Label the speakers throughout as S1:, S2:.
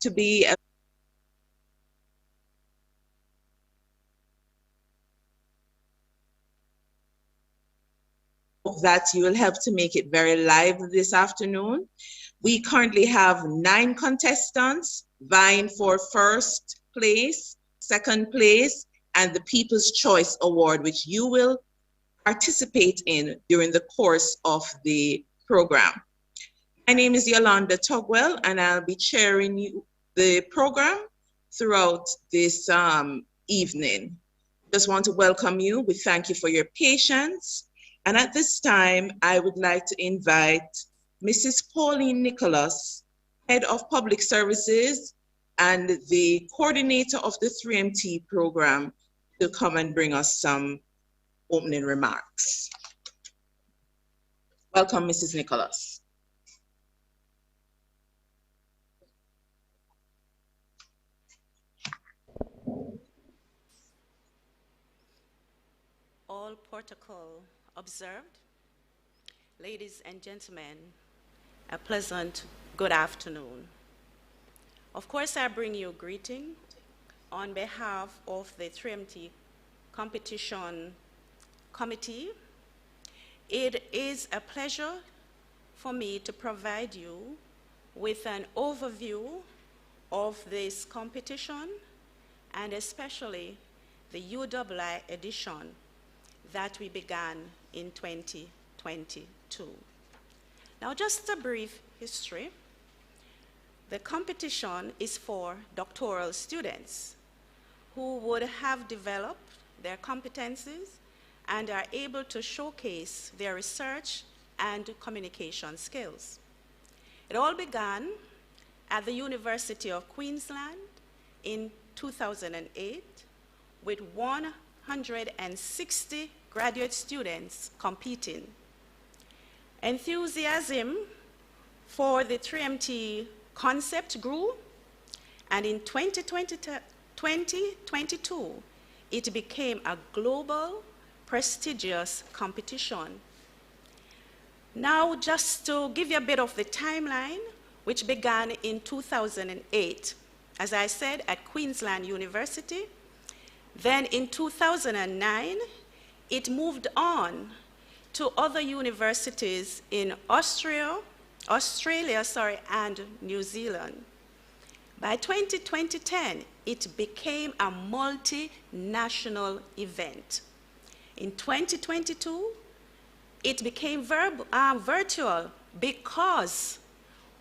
S1: to be that you will help to make it very lively this afternoon. We currently have 9 contestants vying for first place, second place, and the People's Choice Award, which you will participate in during the course of the program. My name is Yolanda Tugwell, and I'll be chairing the program throughout this evening. Just want to welcome you. We thank you for your patience. And at this time, I would like to invite Mrs. Pauline Nicholas, Head of Public Services and the coordinator of the 3MT program, to come and bring us some opening remarks. Welcome, Mrs. Nicholas.
S2: All protocol observed. Ladies and gentlemen, a pleasant good afternoon. Of course, I bring you a greeting on behalf of the 3MT Competition Committee. It is a pleasure for me to provide you with an overview of this competition, and especially the UWI edition that we began in 2022. Now, just a brief history. The competition is for doctoral students who would have developed their competencies and are able to showcase their research and communication skills. It all began at the University of Queensland in 2008 with 160 graduate students competing. Enthusiasm for the 3MT concept grew, and in 2022, it became a global, prestigious competition. Now, just to give you a bit of the timeline, which began in 2008, as I said, at Queensland University. Then in 2009, it moved on to other universities in Australia, and New Zealand. By 2010, it became a multinational event. In 2022, it became virtual because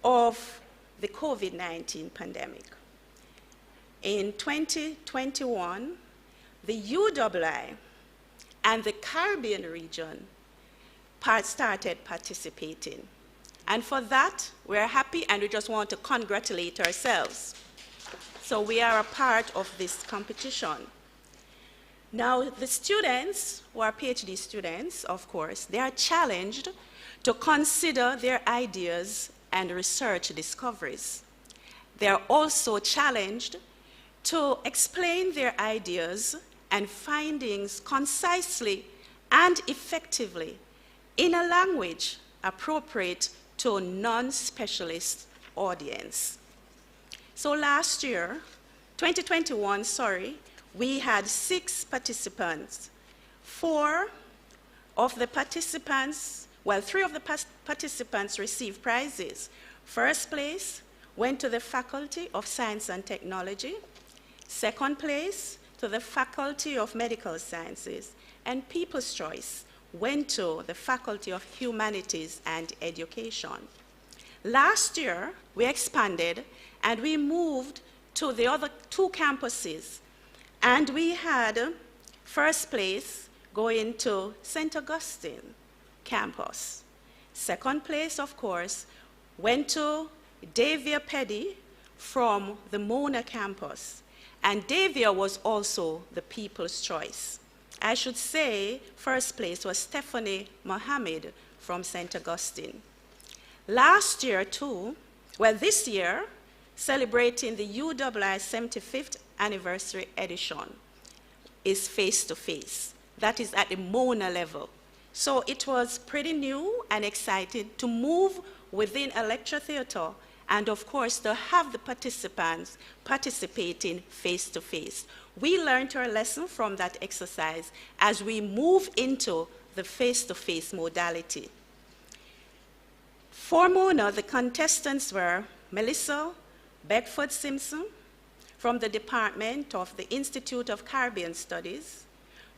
S2: of the COVID-19 pandemic. In 2021, the UWI and the Caribbean region started participating. And for that, we're happy and we just want to congratulate ourselves. So we are a part of this competition. Now, the students, who are PhD students, of course, they are challenged to consider their ideas and research discoveries. They are also challenged to explain their ideas and findings concisely and effectively in a language appropriate to a non-specialist audience. So last year, 2021, we had 6 participants. 3 of the participants received prizes. First place went to the Faculty of Science and Technology. Second place to the Faculty of Medical Sciences. And People's Choice went to the Faculty of Humanities and Education. Last year, we expanded and we moved to the other 2 campuses. And we had first place going to St. Augustine campus. Second place, of course, went to Davia Peddy from the Mona campus. And Davia was also the People's Choice. I should say first place was Stephanie Mohammed from St. Augustine. Last year too, this year, celebrating the UWI 75th anniversary edition, is face-to-face. That is at the Mona level. So it was pretty new and exciting to move within a lecture theater and of course to have the participants participating face-to-face. We learned our lesson from that exercise as we move into the face-to-face modality. For Mona, the contestants were Melissa Beckford-Simpson from the Department of the Institute of Caribbean Studies.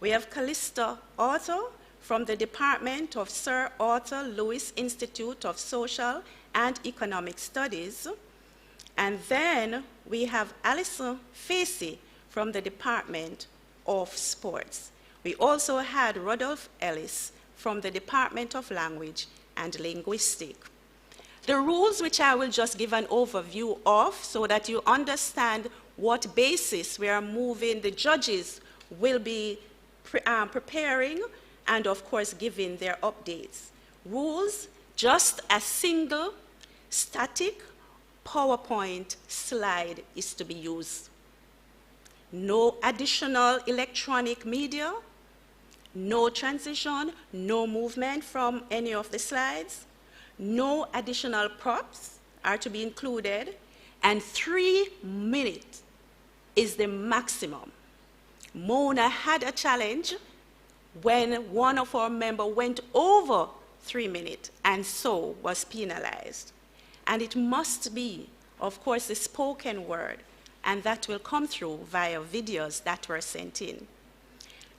S2: We have Callista Arthur from the Department of Sir Arthur Lewis Institute of Social and Economic Studies. And then we have Alison Facey from the Department of Sports. We also had Rodolph Ellis from the Department of Language and Linguistics. The rules, which I will just give an overview of so that you understand what basis we are moving, the judges will be preparing and of course giving their updates. Rules, just a single static PowerPoint slide is to be used. No additional electronic media, no transition, no movement from any of the slides, no additional props are to be included, and 3 minutes is the maximum. Mona had a challenge when one of our members went over 3 minutes and so was penalized. And it must be, of course, the spoken word, and that will come through via videos that were sent in.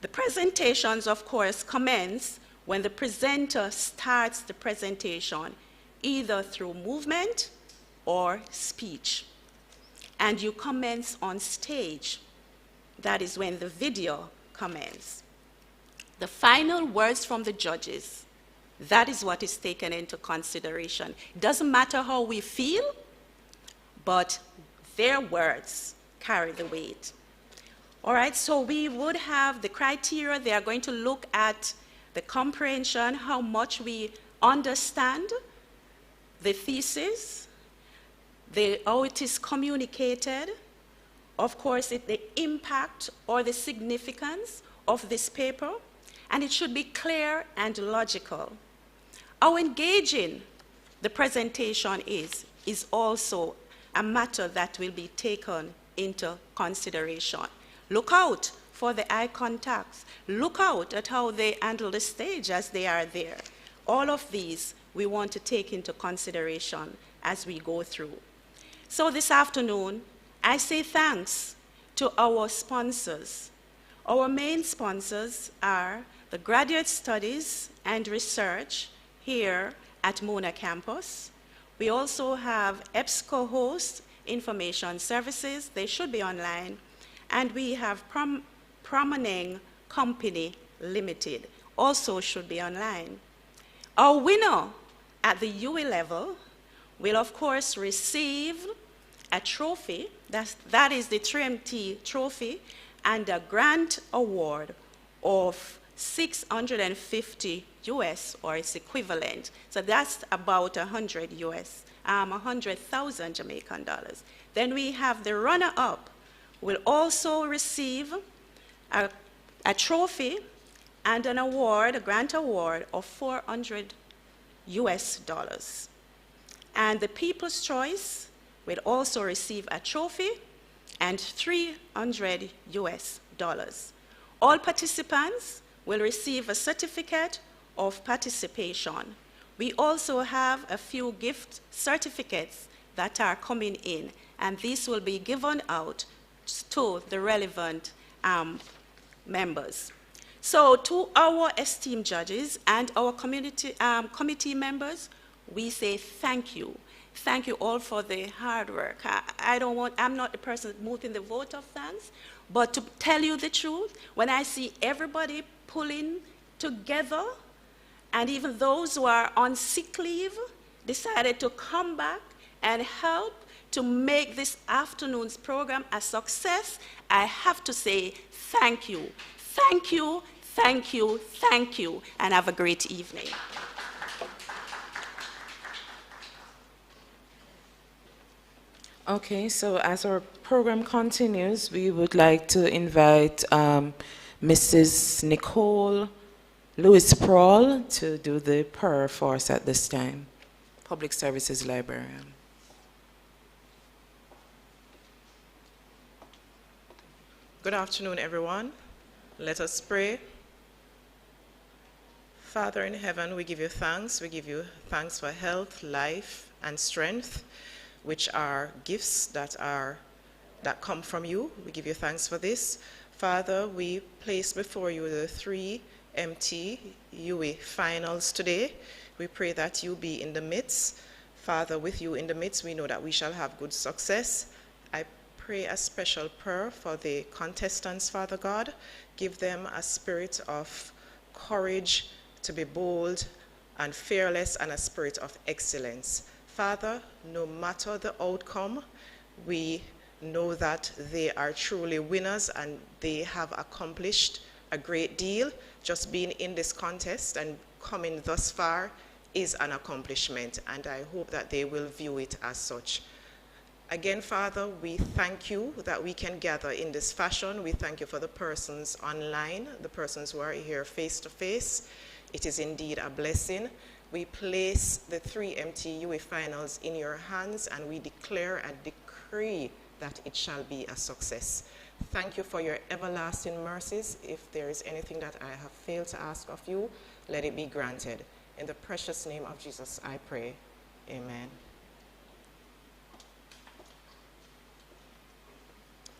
S2: The presentations, of course, commence when the presenter starts the presentation, either through movement or speech. And you commence on stage. That is when the video commences. The final words from the judges, that is what is taken into consideration. It doesn't matter how we feel, but their words carry the weight. All right, so we would have the criteria. They are going to look at the comprehension, how much we understand the thesis, how it is communicated, of course, the impact or the significance of this paper, and it should be clear and logical. How engaging the presentation is also a matter that will be taken into consideration. Look out for the eye contacts. Look out at how they handle the stage as they are there. All of these we want to take into consideration as we go through. So this afternoon, I say thanks to our sponsors. Our main sponsors are the Graduate Studies and Research here at Mona campus. We also have EBSCO Host Information Services. They should be online. And we have Promenade Company Limited, also should be online. Our winner at the UWI level will, of course, receive a trophy, that is the TRMT trophy, and a grant award of $650 US, or its equivalent. So that's about 100 US, 100,000 Jamaican dollars. Then we have the runner-up will also receive a trophy and an award, a grant award of $400 US. And the People's Choice will also receive a trophy and $300 US. All participants will receive a certificate of participation. We also have a few gift certificates that are coming in, and these will be given out to the relevant members. So to our esteemed judges and our committee members, we say thank you. Thank you all for the hard work. I'm not the person moving the vote of thanks, but to tell you the truth, when I see everybody pulling together, and even those who are on sick leave decided to come back and help to make this afternoon's program a success, I have to say thank you. Thank you, thank you, thank you, and have a great evening.
S3: Okay, so as our program continues, we would like to invite Mrs. Nicole Lewis-Prawl to do the prayer for us at this time. Public Services Librarian. Good afternoon, everyone. Let us pray. Father in heaven, we give you thanks. We give you thanks for health, life, and strength, which are gifts that come from you. We give you thanks for this. Father, we place before you the 3 MT UWI finals today. We pray that you be in the midst. Father, with you in the midst, we know that we shall have good success. I pray a special prayer for the contestants, Father God. Give them a spirit of courage to be bold and fearless, and a spirit of excellence. Father, no matter the outcome, we know that they are truly winners and they have accomplished a great deal. Just being in this contest and coming thus far is an accomplishment, and I hope that they will view it as such. Again, Father, we thank you that we can gather in this fashion. We thank you for the persons online, the persons who are here face to face. It is indeed a blessing. We place the 3 MT UWI finals in your hands, and we declare and decree that it shall be a success. Thank you for your everlasting mercies. If there is anything that I have failed to ask of you, let it be granted. In the precious name of Jesus, I pray. Amen.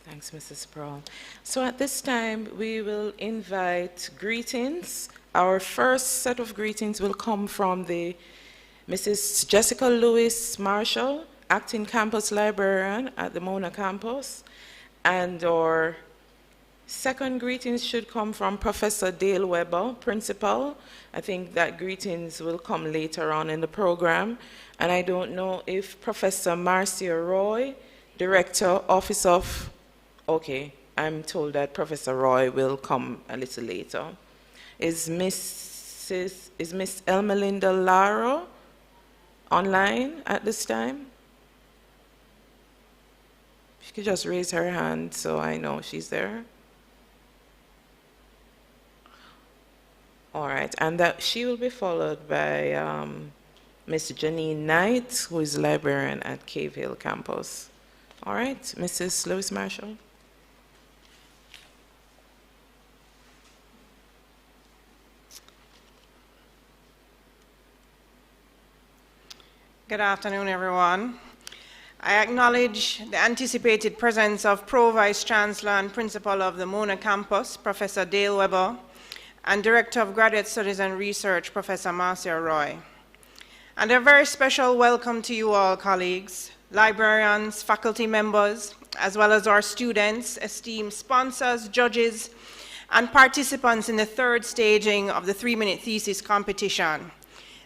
S3: Thanks, Mrs. Brown. So at this time, we will invite greetings. Our first set of greetings will come from the Mrs. Jessica Lewis Marshall, acting campus librarian at the Mona campus. And our second greetings should come from Professor Dale Weber, principal. I think that greetings will come later on in the program. And I don't know if Professor Marcia Roy, Director, Office of... Okay, I'm told that Professor Roy will come a little later. Is Miss Elmelinda Laro online at this time? She could just raise her hand so I know she's there. All right, and that she will be followed by Miss Janine Knight, who is librarian at Cave Hill campus. All right, Mrs. Lewis Marshall.
S4: Good afternoon, everyone. I acknowledge the anticipated presence of Pro Vice Chancellor and Principal of the Mona campus, Professor Dale Weber, and Director of Graduate Studies and Research, Professor Marcia Roy. And a very special welcome to you all, colleagues, librarians, faculty members, as well as our students, esteemed sponsors, judges, and participants in the third staging of the 3-minute thesis competition.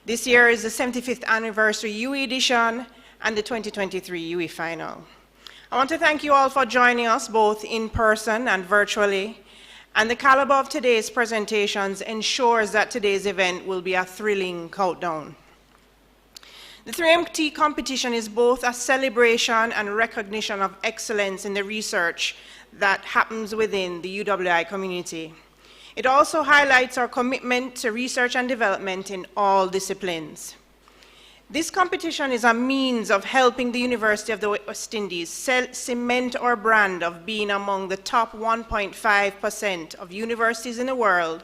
S4: This year is the 75th anniversary UWI edition and the 2023 UWI final. I want to thank you all for joining us both in person and virtually. And the caliber of today's presentations ensures that today's event will be a thrilling countdown. The 3MT competition is both a celebration and recognition of excellence in the research that happens within the UWI community. It also highlights our commitment to research and development in all disciplines. This competition is a means of helping the University of the West Indies cement our brand of being among the top 1.5% of universities in the world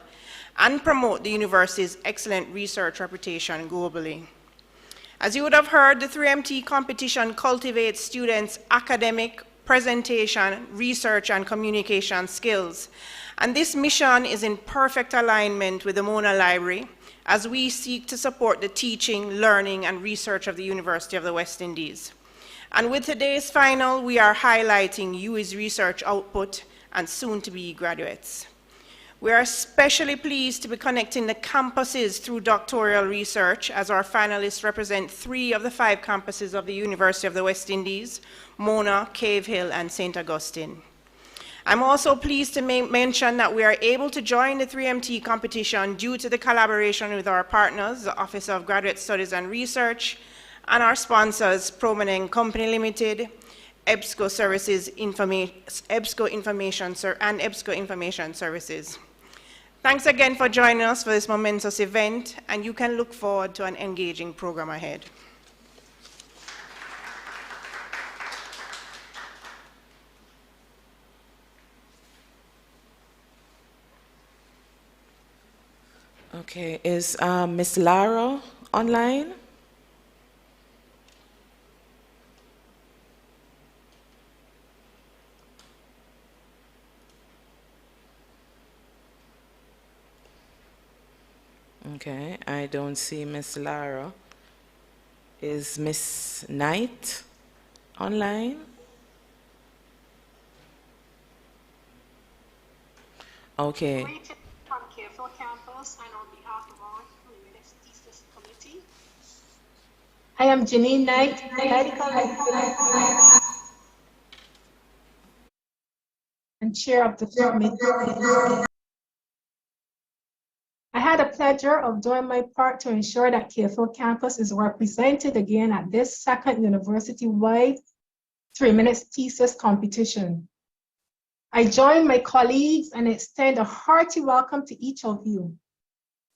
S4: and promote the university's excellent research reputation globally. As you would have heard, the 3MT competition cultivates students' academic, presentation, research, and communication skills. And this mission is in perfect alignment with the Mona Library as we seek to support the teaching, learning, and research of the University of the West Indies. And with today's final, we are highlighting UWI's research output and soon-to-be graduates. We are especially pleased to be connecting the campuses through doctoral research, as our finalists represent 3 of the 5 campuses of the University of the West Indies: Mona, Cave Hill, and St. Augustine. I'm also pleased to mention that we are able to join the 3MT competition due to the collaboration with our partners, the Office of Graduate Studies and Research, and our sponsors, Prominent Company Limited, EBSCO Services, EBSCO Information Services. Thanks again for joining us for this momentous event, and you can look forward to an engaging program ahead.
S3: Okay, is Miss Lara online? Okay, I don't see Miss Lara. Is Miss Knight online? Okay.
S5: Greetings from Careful Campus and on behalf of our Thesis committee. I am Janine Knight, medical and chair of the committee. I had the pleasure of doing my part to ensure that Careful Campus is represented again at this second university-wide 3-minute thesis competition. I join my colleagues and extend a hearty welcome to each of you.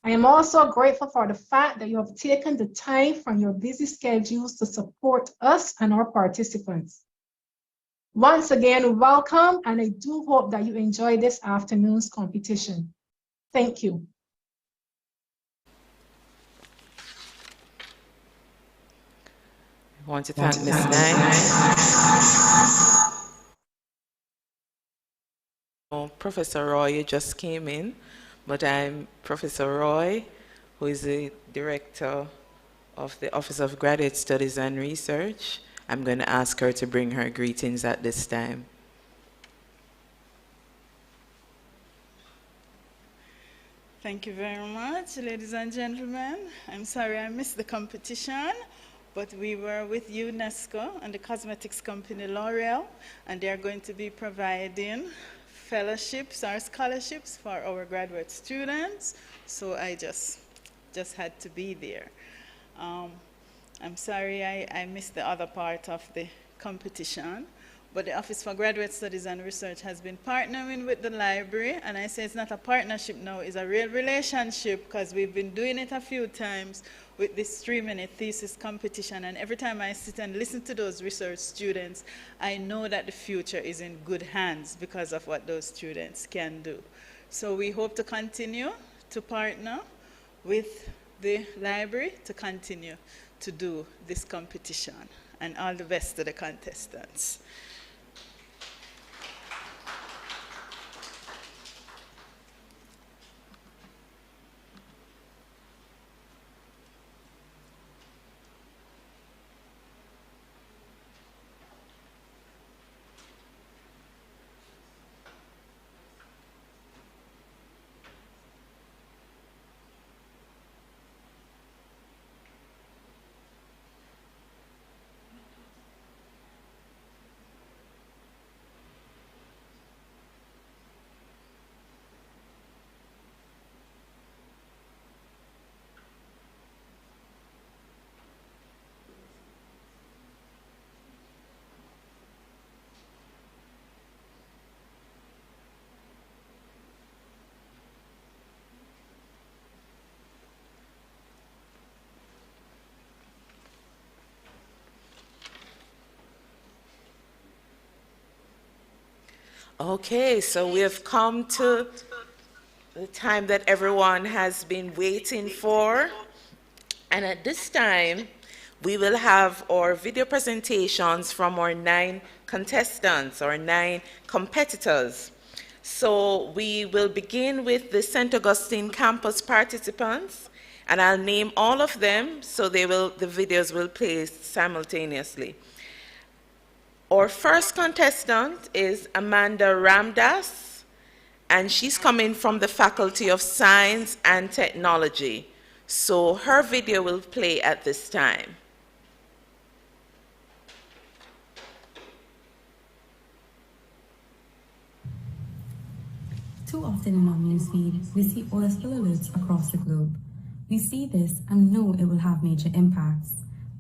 S5: I am also grateful for the fact that you have taken the time from your busy schedules to support us and our participants. Once again, welcome, and I do hope that you enjoy this afternoon's competition. Thank you.
S3: I want to thank Ms. Knight. Oh, Professor Roy, you just came in, but I'm Professor Roy, who is the Director of the Office of Graduate Studies and Research. I'm going to ask her to bring her greetings at this time.
S6: Thank you very much, ladies and gentlemen. I'm sorry I missed the competition, but we were with UNESCO and the cosmetics company L'Oreal, and they're going to be providing fellowships or scholarships for our graduate students, so I just had to be there. I'm sorry I missed the other part of the competition, but the Office for Graduate Studies and Research has been partnering with the library, and I say it's not a partnership now, it's a real relationship, because we've been doing it a few times with this 3-minute thesis competition, and every time I sit and listen to those research students, I know that the future is in good hands because of what those students can do. So we hope to continue to partner with the library to continue to do this competition, and all the best to the contestants.
S3: Okay, so we have come to the time that everyone has been waiting for. And at this time, we will have our video presentations from our 9 contestants, or 9 competitors. So we will begin with the St. Augustine campus participants, and I'll name all of them, so the videos will play simultaneously. Our first contestant is Amanda Ramdas, and she's coming from the Faculty of Science and Technology. So her video will play at this time.
S7: Too often in our newsfeed, we see oil spill alerts across the globe. We see this and know it will have major impacts.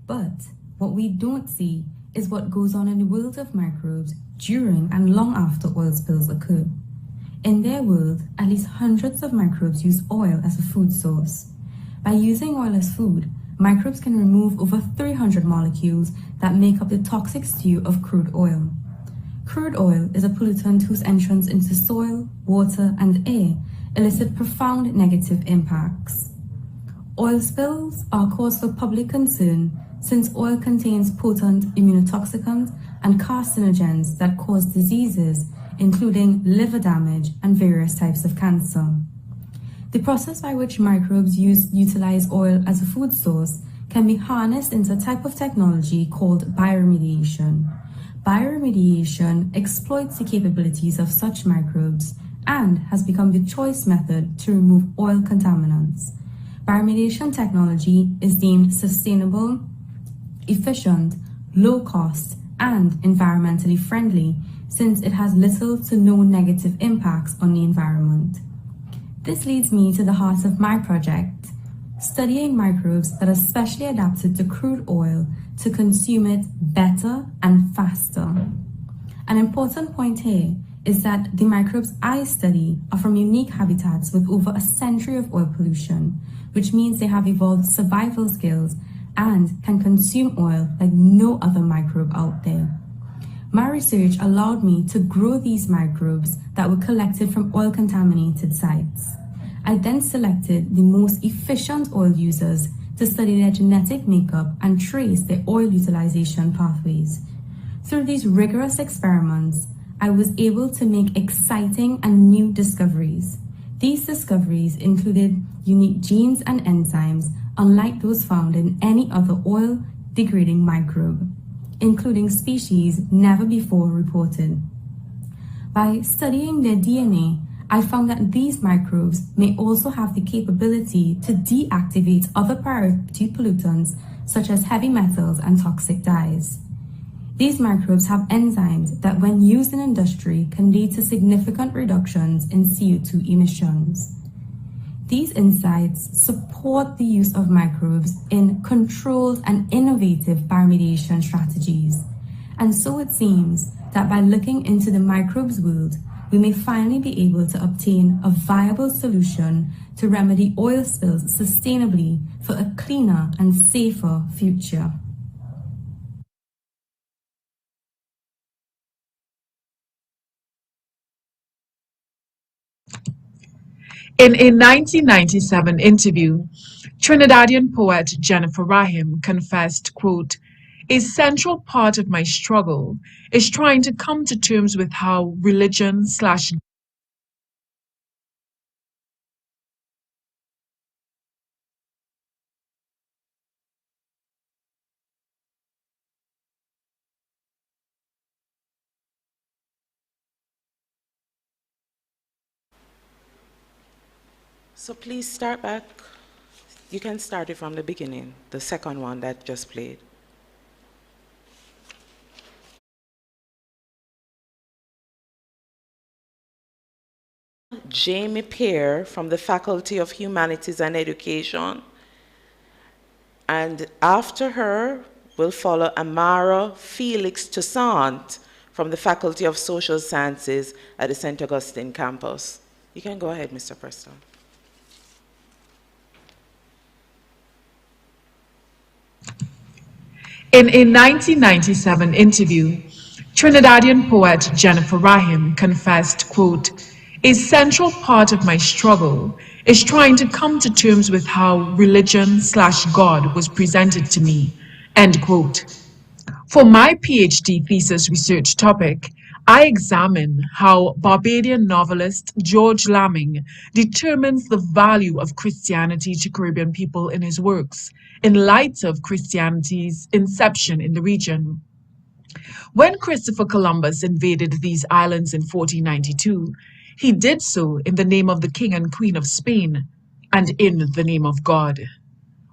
S7: But what we don't see is what goes on in the world of microbes during and long after oil spills occur. In their world, at least hundreds of microbes use oil as a food source. By using oil as food, microbes can remove over 300 molecules that make up the toxic stew of crude oil. Crude oil is a pollutant whose entrance into soil, water, and air elicit profound negative impacts. Oil spills are cause for public concern since oil contains potent immunotoxicants and carcinogens that cause diseases, including liver damage and various types of cancer. The process by which microbes utilize oil as a food source can be harnessed into a type of technology called bioremediation. Bioremediation exploits the capabilities of such microbes and has become the choice method to remove oil contaminants. Bioremediation technology is deemed sustainable, efficient, low cost, and environmentally friendly since it has little to no negative impacts on the environment. This leads me to the heart of my project, studying microbes that are specially adapted to crude oil to consume it better and faster. An important point here is that the microbes I study are from unique habitats with over a century of oil pollution, which means they have evolved survival skills and can consume oil like no other microbe out there. My research allowed me to grow these microbes that were collected from oil-contaminated sites. I then selected the most efficient oil users to study their genetic makeup and trace their oil utilization pathways. Through these rigorous experiments, I was able to make exciting and new discoveries. These discoveries included unique genes and enzymes unlike those found in any other oil-degrading microbe, including species never before reported. By studying their DNA, I found that these microbes may also have the capability to deactivate other priority pollutants such as heavy metals and toxic dyes. These microbes have enzymes that, when used in industry, can lead to significant reductions in CO2 emissions. These insights support the use of microbes in controlled and innovative bioremediation strategies. And so it seems that by looking into the microbes world, we may finally be able to obtain a viable solution to remedy oil spills sustainably for a cleaner and safer future.
S8: In a 1997 interview, Trinidadian poet Jennifer Rahim confessed, quote, "A central part of my struggle is trying to come to terms with how religion /
S3: So please start back. You can start it from the beginning, the second one that just played. Jamie Pear from the Faculty of Humanities and Education. And after her will follow Amara Felix Toussaint from the Faculty of Social Sciences at the St. Augustine campus. You can go ahead, Mr. Preston.
S8: In a 1997 interview, Trinidadian poet Jennifer Rahim confessed, quote, "A central part of my struggle is trying to come to terms with how religion / God was presented to me," end quote. For my PhD thesis research topic, I examine how Barbadian novelist George Lamming determines the value of Christianity to Caribbean people in his works, in light of Christianity's inception in the region. When Christopher Columbus invaded these islands in 1492, he did so in the name of the King and Queen of Spain and in the name of God.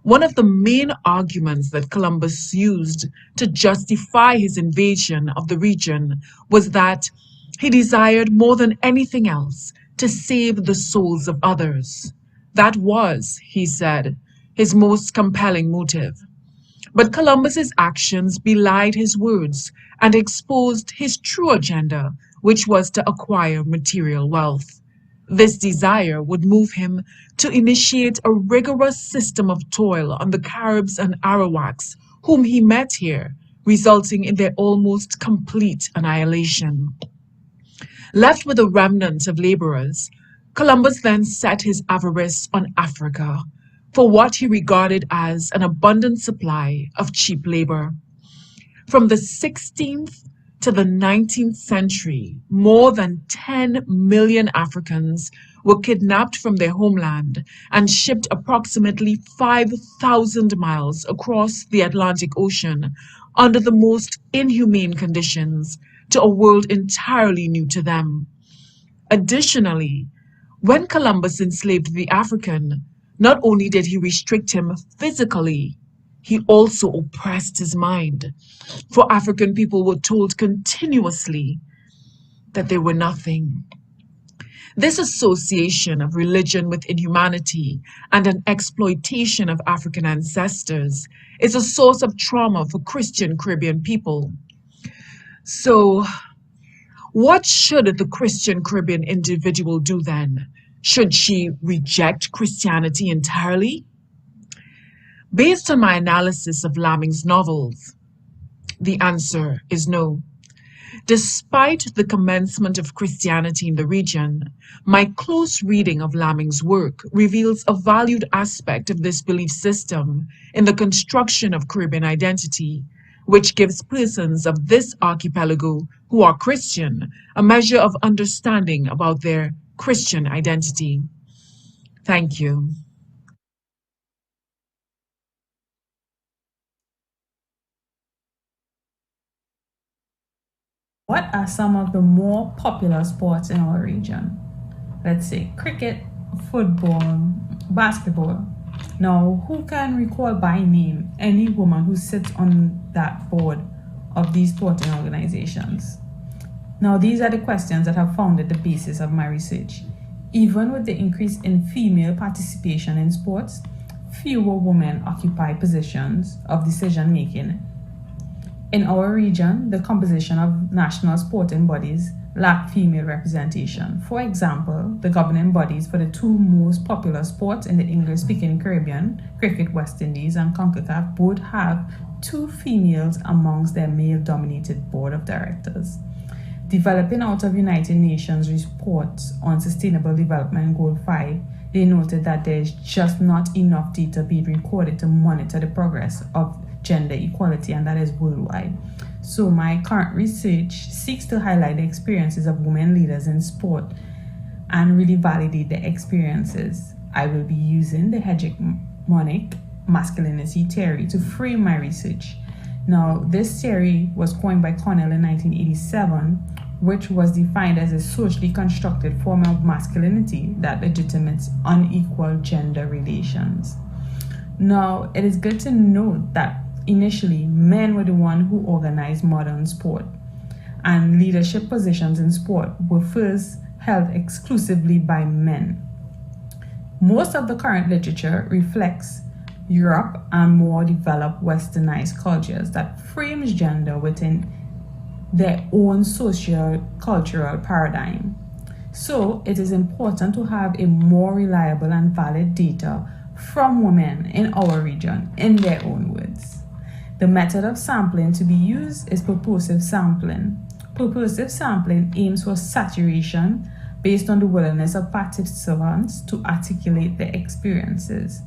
S8: One of the main arguments that Columbus used to justify his invasion of the region was that he desired more than anything else to save the souls of others. That was, he said, his most compelling motive. But Columbus's actions belied his words and exposed his true agenda, which was to acquire material wealth. This desire would move him to initiate a rigorous system of toil on the Caribs and Arawaks, whom he met here, resulting in their almost complete annihilation. Left with a remnant of laborers, Columbus then set his avarice on Africa for what he regarded as an abundant supply of cheap labor. From the 16th to the 19th century, more than 10 million Africans were kidnapped from their homeland and shipped approximately 5,000 miles across the Atlantic Ocean under the most inhumane conditions to a world entirely new to them. Additionally, when Columbus enslaved the African, not only did he restrict him physically, he also oppressed his mind. For African people were told continuously that they were nothing. This association of religion with inhumanity and an exploitation of African ancestors is a source of trauma for Christian Caribbean people. So, what should the Christian Caribbean individual do then? Should she reject Christianity entirely? Based on my analysis of Laming's novels, the answer is no. Despite the commencement of Christianity in the region, my close reading of Laming's work reveals a valued aspect of this belief system in the construction of Caribbean identity, which gives persons of this archipelago who are Christian a measure of understanding about their Christian identity. Thank you.
S9: What are some of the more popular sports in our region? Let's say cricket, football, basketball. Now, who can recall by name any woman who sits on that board of these sporting organizations? Now, these are the questions that have founded the basis of my research. Even with the increase in female participation in sports, fewer women occupy positions of decision making. In our region, the composition of national sporting bodies lack female representation. For example, the governing bodies for the two most popular sports in the English-speaking Caribbean, cricket, West Indies, and CONCACAF, both have 2 females amongst their male-dominated board of directors. Developing out of United Nations reports on Sustainable Development Goal 5, they noted that there is just not enough data being recorded to monitor the progress of gender equality, and that is worldwide. So my current research seeks to highlight the experiences of women leaders in sport and really validate the experiences. I will be using the hegemonic masculinity theory to frame my research. Now, this theory was coined by Cornell in 1987, which was defined as a socially constructed form of masculinity that legitimates unequal gender relations. Now, it is good to note that initially, men were the ones who organized modern sport, and leadership positions in sport were first held exclusively by men. Most of the current literature reflects Europe and more developed westernized cultures that frames gender within their own socio-cultural paradigm. So it is important to have a more reliable and valid data from women in our region in their own words. The method of sampling to be used is purposive sampling. Purposive sampling aims for saturation based on the willingness of participants to articulate their experiences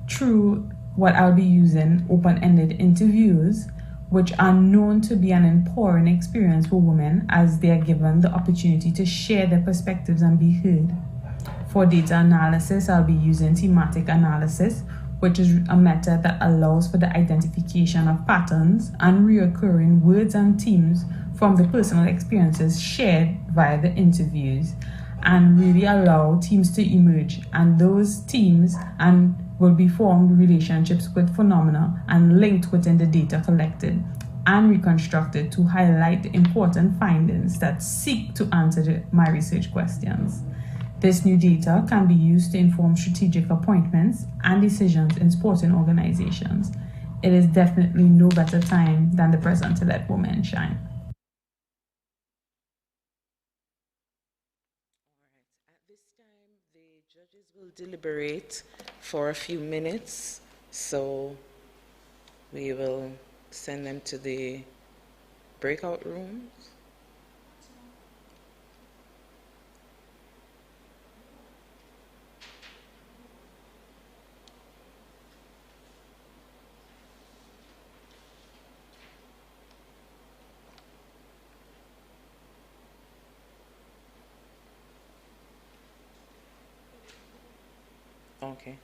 S9: through what I'll be using open-ended interviews, which are known to be an empowering experience for women as they are given the opportunity to share their perspectives and be heard. For data analysis, I'll be using thematic analysis, which is a method that allows for the identification of patterns and recurring words and themes from the personal experiences shared via the interviews, and really allow teams to emerge, and those teams and will be formed relationships with phenomena and linked within the data collected and reconstructed to highlight the important findings that seek to answer my research questions. This new data can be used to inform strategic appointments and decisions in sporting organizations. It is definitely no better time than the present to let women shine.
S3: At this time, the judges will deliberate for a few minutes, so we will send them to the breakout rooms. Okay.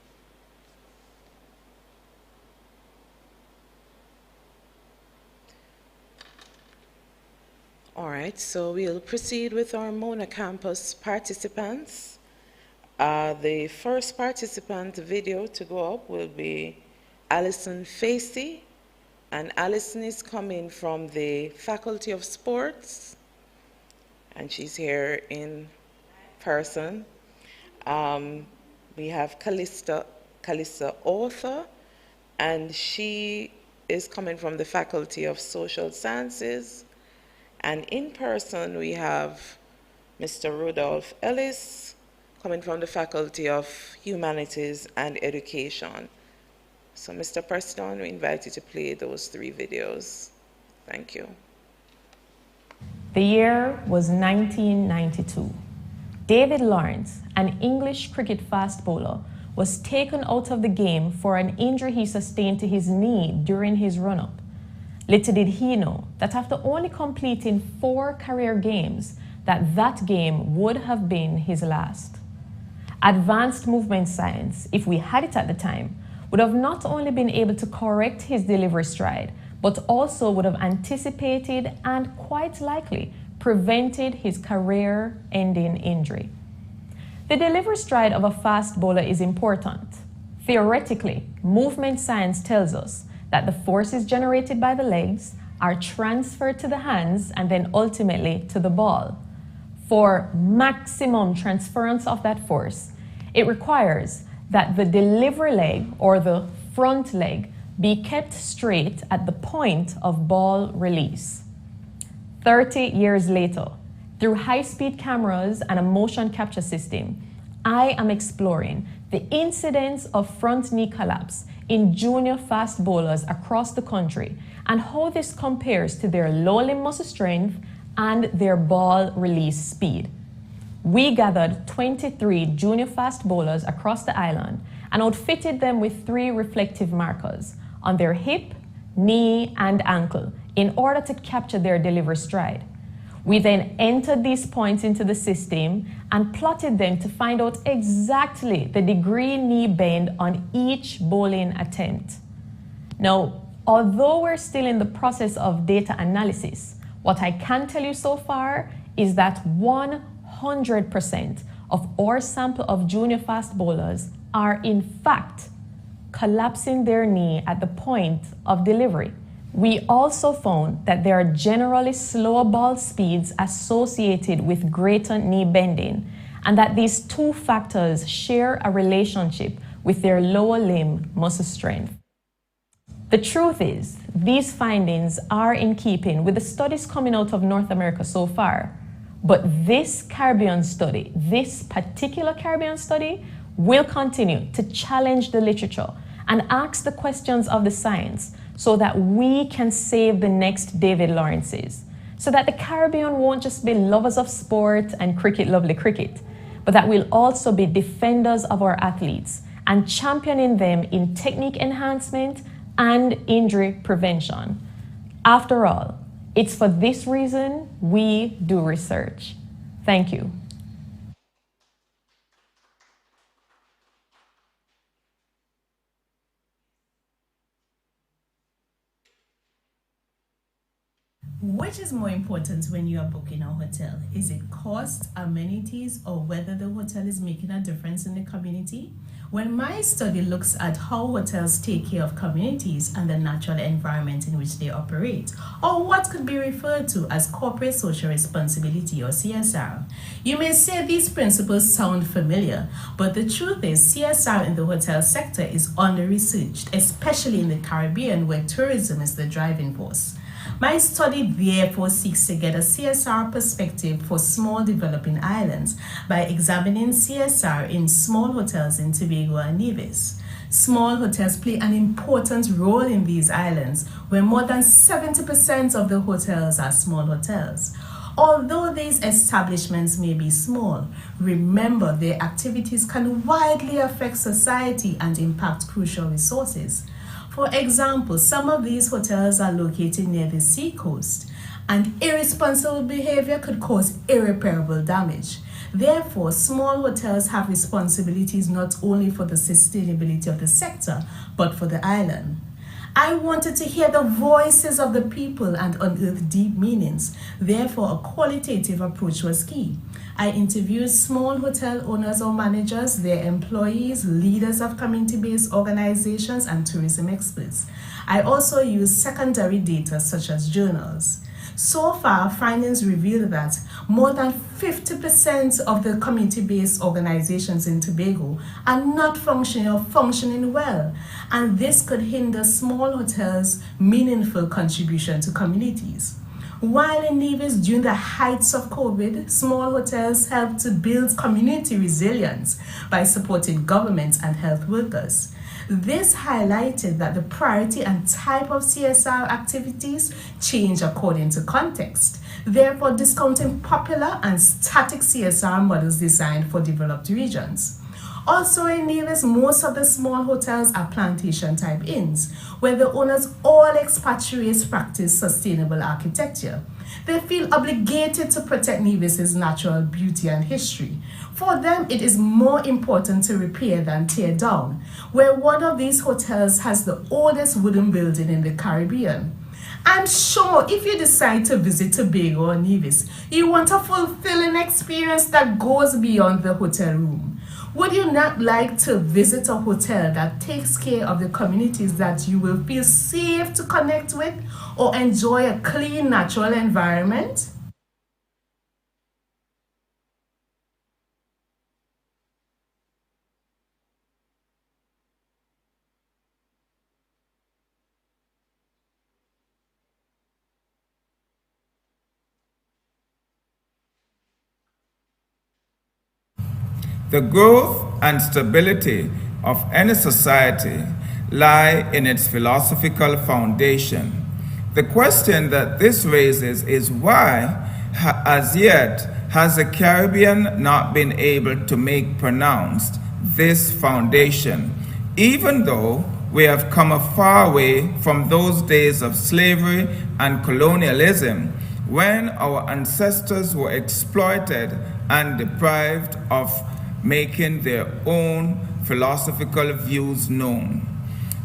S3: All right, so we'll proceed with our Mona Campus participants. The first participant video to go up will be Alison Facey, and Alison is coming from the Faculty of Sports, and she's here in person. We have Calista Author, and she is coming from the Faculty of Social Sciences. And in person, we have Mr. Rudolph Ellis, coming from the Faculty of Humanities and Education. So, Mr. Preston, we invite you to play those 3 videos. Thank you.
S10: The year was 1992. David Lawrence, an English cricket fast bowler, was taken out of the game for an injury he sustained to his knee during his run-up. Little did he know that after only completing 4 career games, that game would have been his last. Advanced movement science, if we had it at the time, would have not only been able to correct his delivery stride, but also would have anticipated and quite likely prevented his career-ending injury. The delivery stride of a fast bowler is important. Theoretically, movement science tells us that the forces generated by the legs are transferred to the hands and then ultimately to the ball. For maximum transference of that force, it requires that the delivery leg or the front leg be kept straight at the point of ball release. 30 years later, through high-speed cameras and a motion capture system, I am exploring the incidence of front knee collapse in junior fast bowlers across the country and how this compares to their low limb muscle strength and their ball release speed. We gathered 23 junior fast bowlers across the island and outfitted them with 3 reflective markers on their hip, knee, and ankle in order to capture their delivery stride. We then entered these points into the system and plotted them to find out exactly the degree knee bend on each bowling attempt. Now, although we're still in the process of data analysis, what I can tell you so far is that 100% of our sample of junior fast bowlers are in fact collapsing their knee at the point of delivery. We also found that there are generally slower ball speeds associated with greater knee bending, and that these 2 factors share a relationship with their lower limb muscle strength. The truth is, these findings are in keeping with the studies coming out of North America so far, but this particular Caribbean study, will continue to challenge the literature and ask the questions of the science so that we can save the next David Lawrences, so that the Caribbean won't just be lovers of sport and cricket, lovely cricket, but that we'll also be defenders of our athletes and championing them in technique enhancement and injury prevention. After all, it's for this reason we do research. Thank you.
S11: Which is more important when you are booking a hotel? Is it cost, amenities, or whether the hotel is making a difference in the community? When my study looks at how hotels take care of communities and the natural environment in which they operate, or what could be referred to as corporate social responsibility or CSR, you may say these principles sound familiar, but the truth is CSR in the hotel sector is under-researched, especially in the Caribbean where tourism is the driving force. My study therefore seeks to get a CSR perspective for small developing islands by examining CSR in small hotels in Tobago and Nevis. Small hotels play an important role in these islands, where more than 70% of the hotels are small hotels. Although these establishments may be small, remember their activities can widely affect society and impact crucial resources. For example, some of these hotels are located near the seacoast, and irresponsible behavior could cause irreparable damage. Therefore, small hotels have responsibilities not only for the sustainability of the sector, but for the island. I wanted to hear the voices of the people and unearth deep meanings. Therefore, a qualitative approach was key. I interviewed small hotel owners or managers, their employees, leaders of community-based organizations, and tourism experts. I also used secondary data such as journals. So far, findings reveal that more than 50% of the community-based organizations in Tobago are not functioning or functioning well, and this could hinder small hotels' meaningful contribution to communities. While in Nevis during the heights of COVID, small hotels helped to build community resilience by supporting government and health workers. This highlighted that the priority and type of CSR activities change according to context, therefore discounting popular and static CSR models designed for developed regions. Also in Nevis, most of the small hotels are plantation-type inns, where the owners all expatriates practice sustainable architecture. They feel obligated to protect Nevis's natural beauty and history. For them, it is more important to repair than tear down, where one of these hotels has the oldest wooden building in the Caribbean. I'm sure if you decide to visit Tobago or Nevis, you want a fulfilling experience that goes beyond the hotel room. Would you not like to visit a hotel that takes care of the communities that you will feel safe to connect with or enjoy a clean, natural environment?
S12: The growth and stability of any society lie in its philosophical foundation. The question that this raises is why, as yet, has the Caribbean not been able to make pronounced this foundation, even though we have come a far way from those days of slavery and colonialism when our ancestors were exploited and deprived of making their own philosophical views known.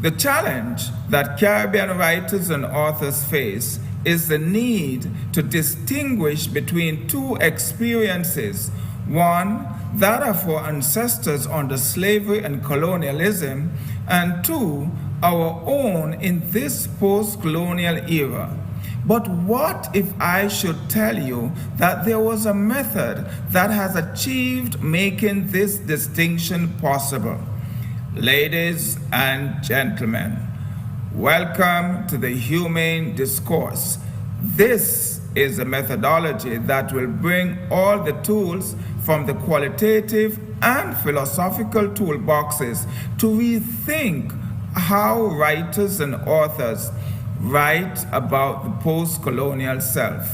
S12: The challenge that Caribbean writers and authors face is the need to distinguish between two experiences, one, that of our ancestors under slavery and colonialism, and two, our own in this post-colonial era. But what if I should tell you that there was a method that has achieved making this distinction possible? Ladies and gentlemen, welcome to the Humane Discourse. This is a methodology that will bring all the tools from the qualitative and philosophical toolboxes to rethink how writers and authors write about the post-colonial self.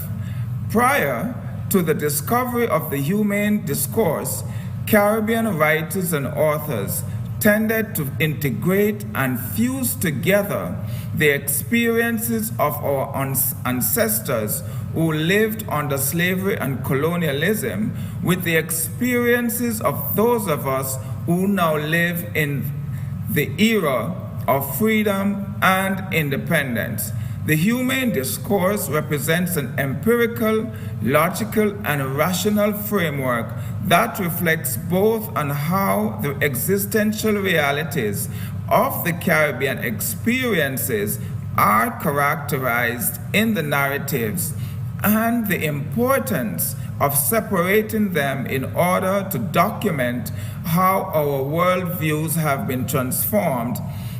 S12: Prior to the discovery of the humane discourse, Caribbean writers and authors tended to integrate and fuse together the experiences of our ancestors who lived under slavery and colonialism with the experiences of those of us who now live in the era of freedom and independence. The humane discourse represents an empirical, logical, and rational framework that reflects both on how the existential realities of the Caribbean experiences are characterized in the narratives and the importance of separating them in order to document how our worldviews have been transformed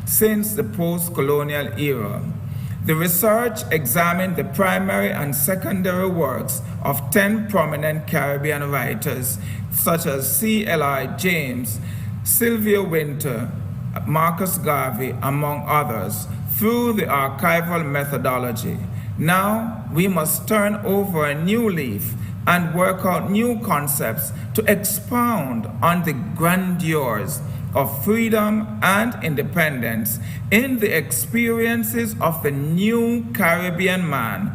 S12: since the post-colonial era. The research examined the primary and secondary works of 10 prominent Caribbean writers, such as C.L.I. James, Sylvia Wynter, Marcus Garvey, among others, through the archival methodology. Now, we must turn over a new leaf and work out new concepts to expound on the grandeurs of freedom and independence in the experiences of the new Caribbean man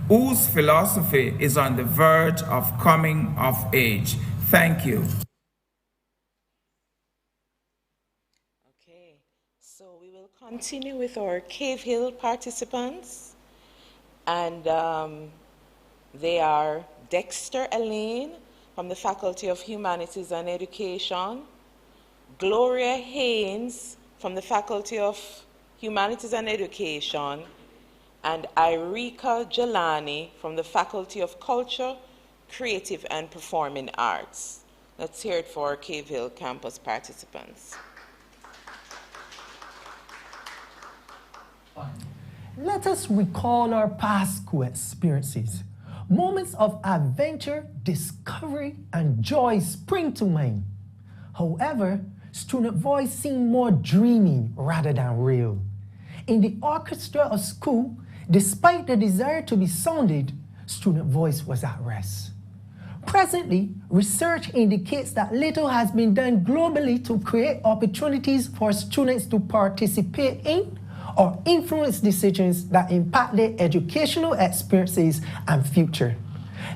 S12: whose philosophy is on the verge of coming of age. Thank you.
S3: Okay, so we will continue with our Cave Hill participants. And they are Dexter Elaine from the Faculty of Humanities and Education, Gloria Haynes from the Faculty of Humanities and Education, and Irika Jelani from the Faculty of Culture, Creative and Performing Arts. Let's hear it for our Cave Hill campus participants.
S13: Let us recall our past school experiences. Moments of adventure, discovery, and joy spring to mind. However, student voice seemed more dreamy rather than real. In the orchestra of school, despite the desire to be sounded, student voice was at rest. Presently, research indicates that little has been done globally to create opportunities for students to participate in or influence decisions that impact their educational experiences and future.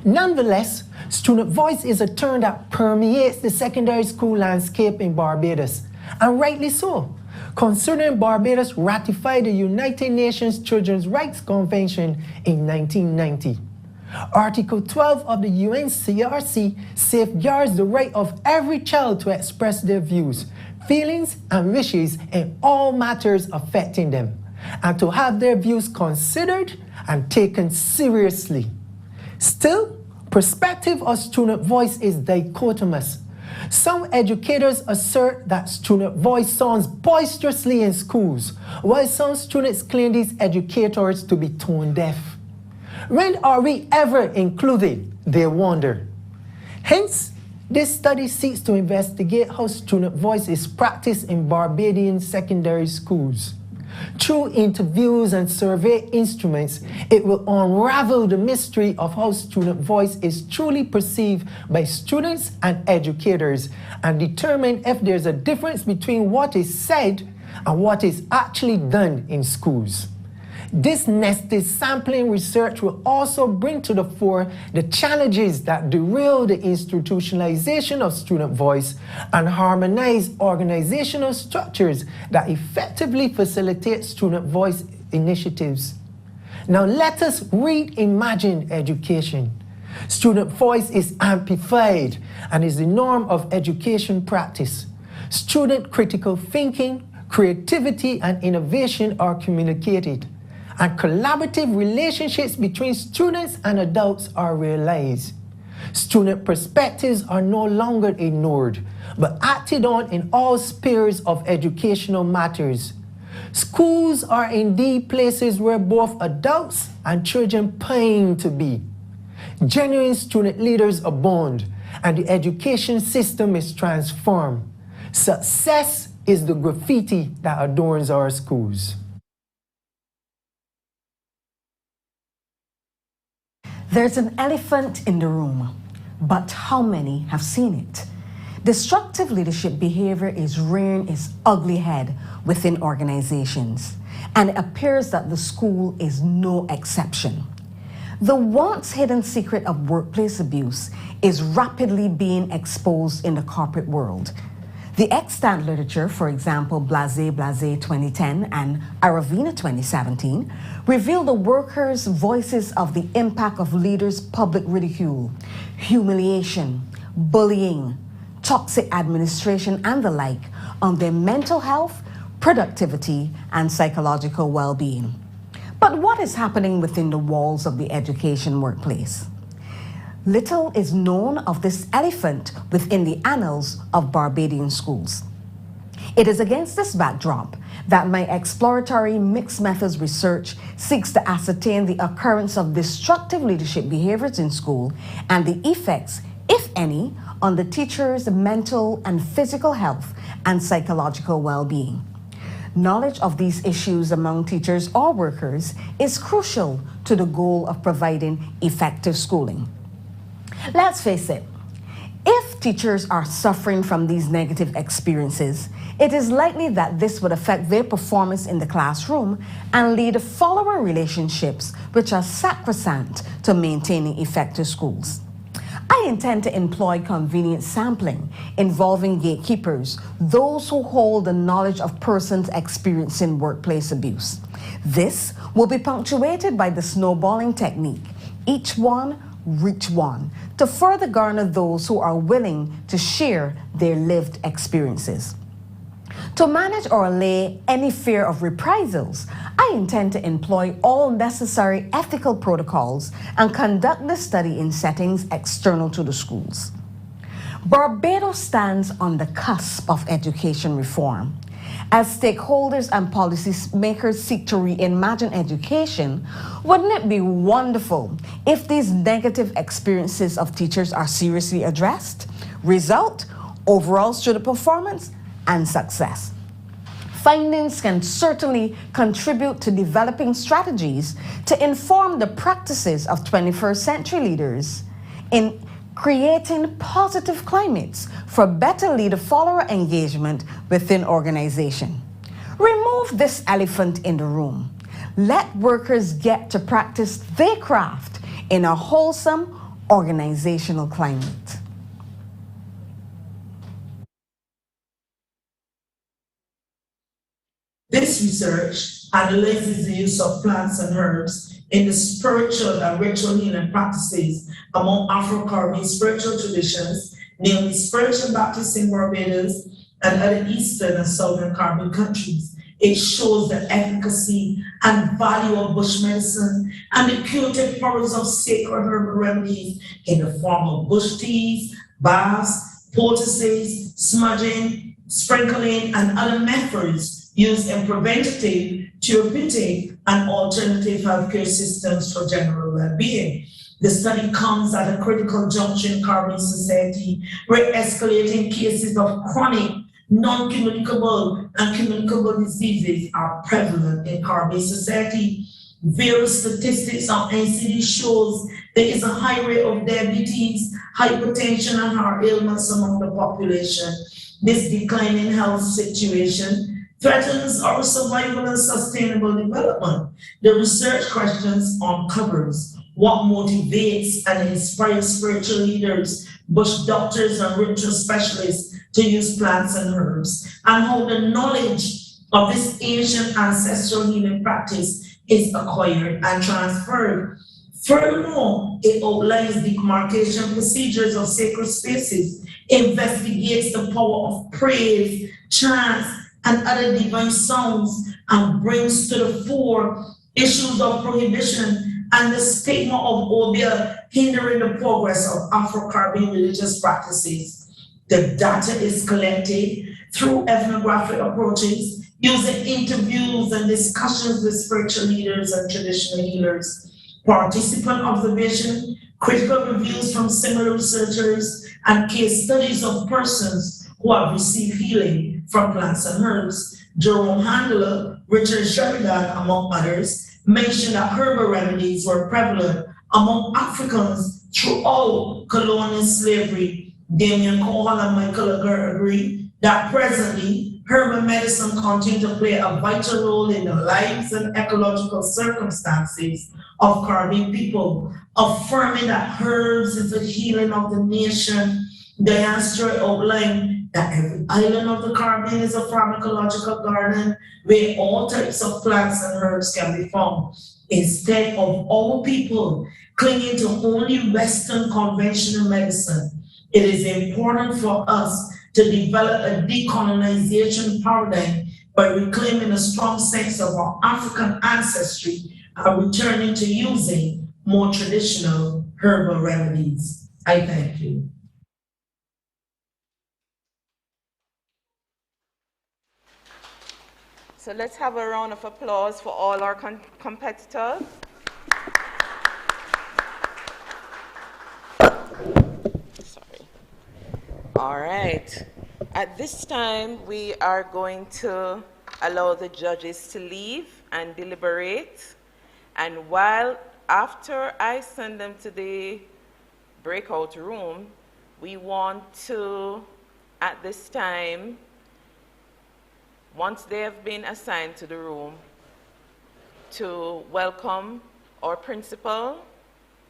S13: Nonetheless, student voice is a term that permeates the secondary school landscape in Barbados, and rightly so, considering Barbados ratified the United Nations Children's Rights Convention in 1990. Article 12 of the UNCRC safeguards the right of every child to express their views, feelings, and wishes in all matters affecting them, and to have their views considered and taken seriously. Still, perspective of student voice is dichotomous. Some educators assert that student voice sounds boisterously in schools, while some students claim these educators to be tone deaf. When are we ever included, they wonder. Hence, this study seeks to investigate how student voice is practiced in Barbadian secondary schools. Through interviews and survey instruments, it will unravel the mystery of how student voice is truly perceived by students and educators and determine if there's a difference between what is said and what is actually done in schools. This nested sampling research will also bring to the fore the challenges that derail the institutionalization of student voice and harmonize organizational structures that effectively facilitate student voice initiatives. Now let us reimagine education. Student voice is amplified and is the norm of education practice. Student critical thinking, creativity, and innovation are communicated, and collaborative relationships between students and adults are realized. Student perspectives are no longer ignored, but acted on in all spheres of educational matters. Schools are indeed places where both adults and children pine to be. Genuine student leaders abound, and the education system is transformed. Success is the graffiti that adorns our schools.
S14: There's an elephant in the room, but how many have seen it? Destructive leadership behavior is rearing its ugly head within organizations, and it appears that the school is no exception. The once hidden secret of workplace abuse is rapidly being exposed in the corporate world. The extant literature, for example, Blase 2010 and Aravina 2017, reveal the workers' voices of the impact of leaders' public ridicule, humiliation, bullying, toxic administration, and the like on their mental health, productivity, and psychological well-being. But what is happening within the walls of the education workplace? Little is known of this elephant within the annals of Barbadian schools. It is against this backdrop that my exploratory mixed methods research seeks to ascertain the occurrence of destructive leadership behaviors in school and the effects, if any, on the teacher's mental and physical health and psychological well-being. Knowledge of these issues among teachers or workers is crucial to the goal of providing effective schooling. Let's face it, if teachers are suffering from these negative experiences, it is likely that this would affect their performance in the classroom and lead to follower relationships, which are sacrosanct to maintaining effective schools. I intend to employ convenient sampling involving gatekeepers, those who hold the knowledge of persons experiencing workplace abuse. This will be punctuated by the snowballing technique, each one, reach one, to further garner those who are willing to share their lived experiences. To manage or allay any fear of reprisals, I intend to employ all necessary ethical protocols and conduct the study in settings external to the schools. Barbados stands on the cusp of education reform. As stakeholders and policymakers seek to reimagine education, wouldn't it be wonderful if these negative experiences of teachers are seriously addressed? Result, overall student performance and success. Findings can certainly contribute to developing strategies to inform the practices of 21st century leaders in creating positive climates for better leader-follower engagement within organization. Remove this elephant in the room. Let workers get to practice their craft in a wholesome organizational climate.
S15: This research analyzes the use of plants and herbs in the spiritual and ritual healing practices among Afro-Caribbean spiritual traditions, namely spiritual Baptists in Barbados and other Eastern and Southern Caribbean countries. It shows the efficacy and value of bush medicine and the curative powers of sacred herbal remedies in the form of bush teas, baths, poultices, smudging, sprinkling, and other methods used in preventative, therapeutic, and alternative healthcare systems for general well-being. The study comes at a critical juncture in Caribbean society where escalating cases of chronic, non-communicable, and communicable diseases are prevalent in Caribbean society. Various statistics on NCD shows there is a high rate of diabetes, hypertension, and heart ailments among the population. This declining health situation threatens our survival and sustainable development. The research questions uncovers what motivates and inspires spiritual leaders, bush doctors, and ritual specialists to use plants and herbs, and how the knowledge of this ancient ancestral healing practice is acquired and transferred. Furthermore, it outlines demarcation procedures of sacred spaces, investigates the power of praise, chants, and other divine sounds, and brings to the fore issues of prohibition and the stigma of obeah hindering the progress of Afro-Caribbean religious practices. The data is collected through ethnographic approaches, using interviews and discussions with spiritual leaders and traditional healers, participant observation, critical reviews from similar researchers, and case studies of persons who have received healing from plants and herbs. Jerome Handler, Richard Sheridan, among others, mentioned that herbal remedies were prevalent among Africans throughout colonial slavery. Damian Cohol and Michael Agar agree that presently herbal medicine continues to play a vital role in the lives and ecological circumstances of Caribbean people, affirming that herbs is the healing of the nation. Diane Stewart outlined that every island of the Caribbean is a pharmacological garden where all types of plants and herbs can be found. Instead of all people clinging to only Western conventional medicine, it is important for us to develop a decolonization paradigm by reclaiming a strong sense of our African ancestry and returning to using more traditional herbal remedies. I thank you.
S1: So let's have a round of applause for all our competitors. Sorry. All right. At this time, we are going to allow the judges to leave and deliberate. And after I send them to the breakout room, we want to, at this time, once they have been assigned to the room, to welcome our principal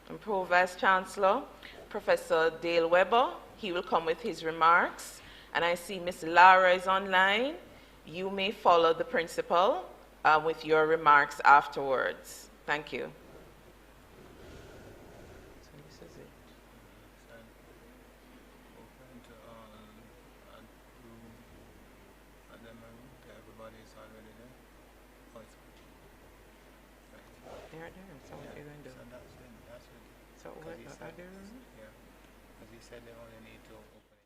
S1: and pro-vice chancellor, Professor Dale Weber. He will come with his remarks. And I see Miss Lara is online. You may follow the principal with your remarks afterwards. Thank you. So what you're going to do? So what are they? Yeah, because he said they only need to open it.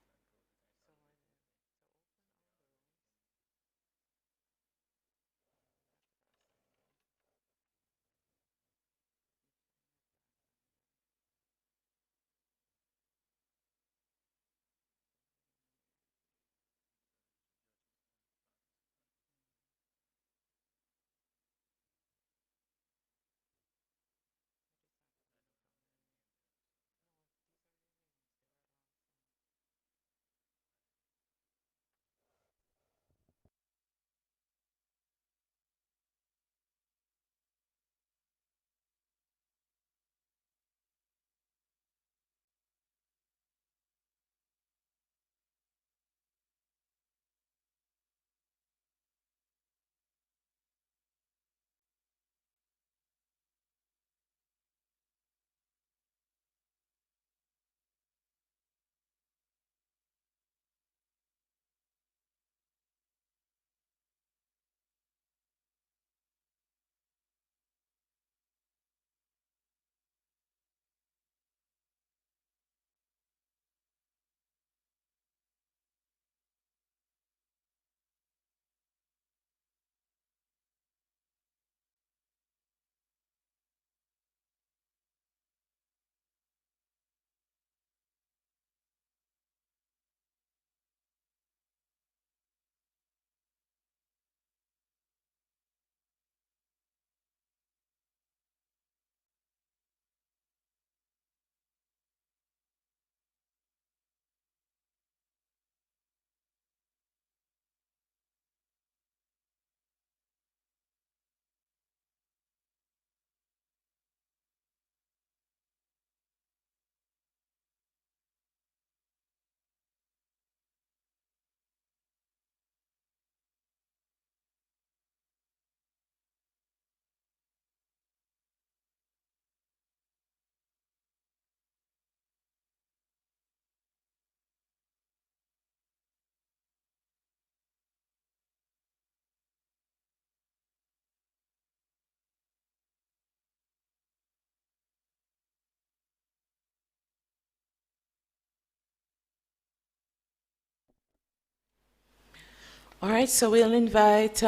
S1: All right, so we'll invite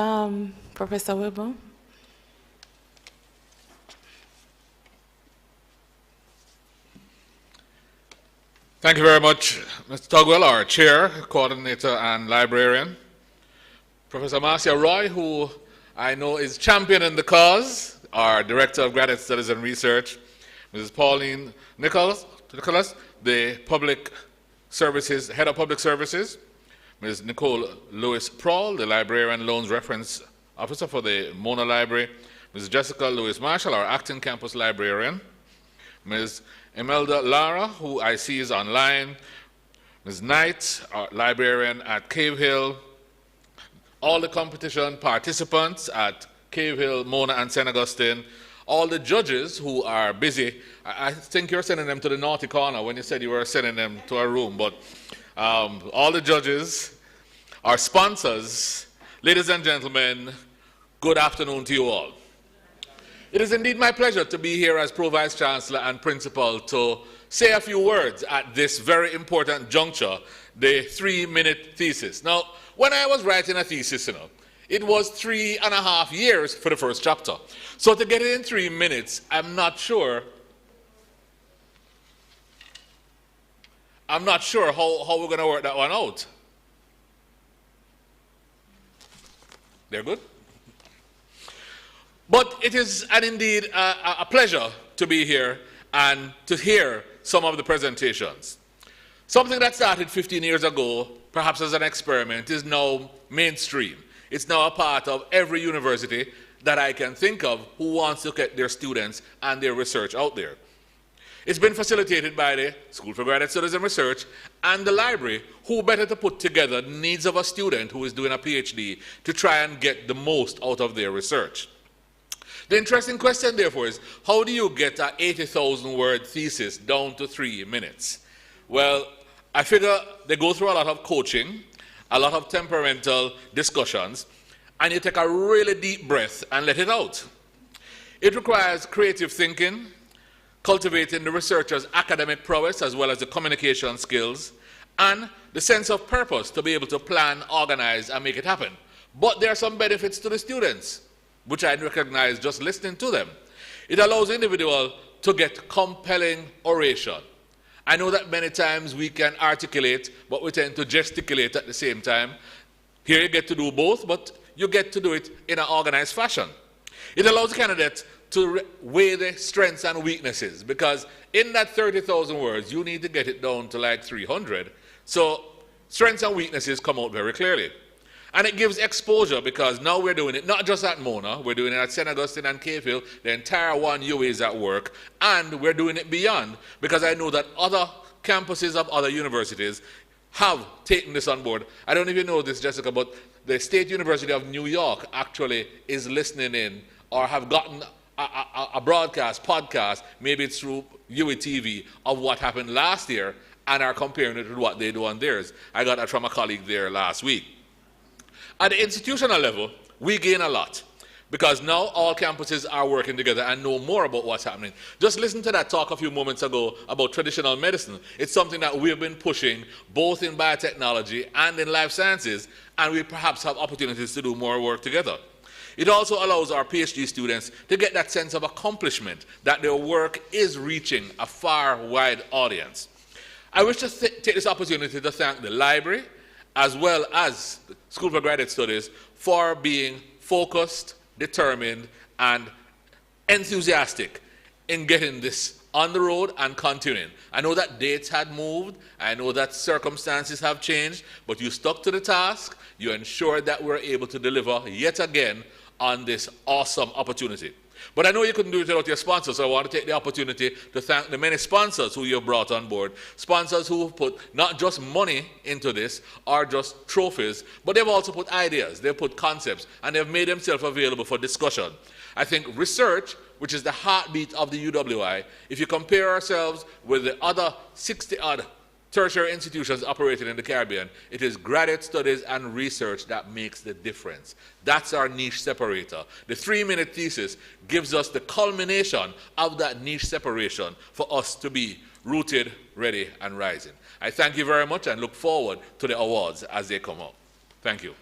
S1: Professor Weber.
S16: Thank you very much, Mr. Tugwell, our chair, coordinator, and librarian. Professor Marcia Roy, who I know is championing the cause, our director of graduate studies and research. Mrs. Pauline Nicholas, the public services, head of public services. Ms. Nicole Lewis-Prawl, the librarian loans reference officer for the Mona Library. Ms. Jessica Lewis-Marshall, our acting campus librarian. Ms. Imelda Lara, who I see is online. Ms. Knight, our librarian at Cave Hill. All the competition participants at Cave Hill, Mona, and St. Augustine. All the judges who are busy. I think you're sending them to the naughty corner when you said you were sending them to a room, but all the judges, our sponsors, ladies and gentlemen, good afternoon to you all. It is indeed my pleasure to be here as Pro Vice Chancellor and Principal to say a few words at this very important juncture, the 3-minute thesis. Now, when I was writing a thesis, it was 3.5 years for the first chapter. So to get it in 3 minutes, I'm not sure how we're going to work that one out. They're good? But it is indeed a pleasure to be here and to hear some of the presentations. Something that started 15 years ago, perhaps as an experiment, is now mainstream. It's now a part of every university that I can think of who wants to get their students and their research out there. It's been facilitated by the School for Graduate Studies and Research and the library, who better to put together the needs of a student who is doing a PhD to try and get the most out of their research. The interesting question, therefore, is how do you get an 80,000-word thesis down to 3 minutes? Well, I figure they go through a lot of coaching, a lot of temperamental discussions, and you take a really deep breath and let it out. It requires creative thinking, cultivating the researcher's academic prowess as well as the communication skills, and the sense of purpose to be able to plan, organize, and make it happen. But there are some benefits to the students, which I recognize just listening to them. It allows the individual to get compelling oration. I know that many times we can articulate, but we tend to gesticulate at the same time. Here you get to do both, but you get to do it in an organized fashion. It allows the candidate to weigh the strengths and weaknesses, because in that 30,000 words, you need to get it down to like 300. So strengths and weaknesses come out very clearly. And it gives exposure, because now we're doing it not just at Mona, we're doing it at St. Augustine and Cave Hill, the entire UWI is at work, and we're doing it beyond, because I know that other campuses of other universities have taken this on board. I don't know if you know this, Jessica, but the State University of New York actually is listening in, or have gotten a broadcast, podcast, maybe it's through UWI TV, of what happened last year, and are comparing it with what they do on theirs. I got that from a colleague there last week. At the institutional level, we gain a lot, because now all campuses are working together and know more about what's happening. Just listen to that talk a few moments ago about traditional medicine. It's something that we've been pushing both in biotechnology and in life sciences, and we perhaps have opportunities to do more work together. It also allows our PhD students to get that sense of accomplishment, that their work is reaching a far wide audience. I wish to take this opportunity to thank the library, as well as the School for Graduate Studies, for being focused, determined, and enthusiastic in getting this on the road and continuing. I know that dates had moved, I know that circumstances have changed, but you stuck to the task, you ensured that we're able to deliver yet again on this awesome opportunity. But I know you couldn't do it without your sponsors, so I want to take the opportunity to thank the many sponsors who you've brought on board. Sponsors who have put not just money into this or just trophies, but they've also put ideas, they've put concepts, and they've made themselves available for discussion. I think research, which is the heartbeat of the UWI, if you compare ourselves with the other 60-odd tertiary institutions operating in the Caribbean, it is graduate studies and research that makes the difference. That's our niche separator. The 3-minute thesis gives us the culmination of that niche separation for us to be rooted, ready, and rising. I thank you very much and look forward to the awards as they come up. Thank you.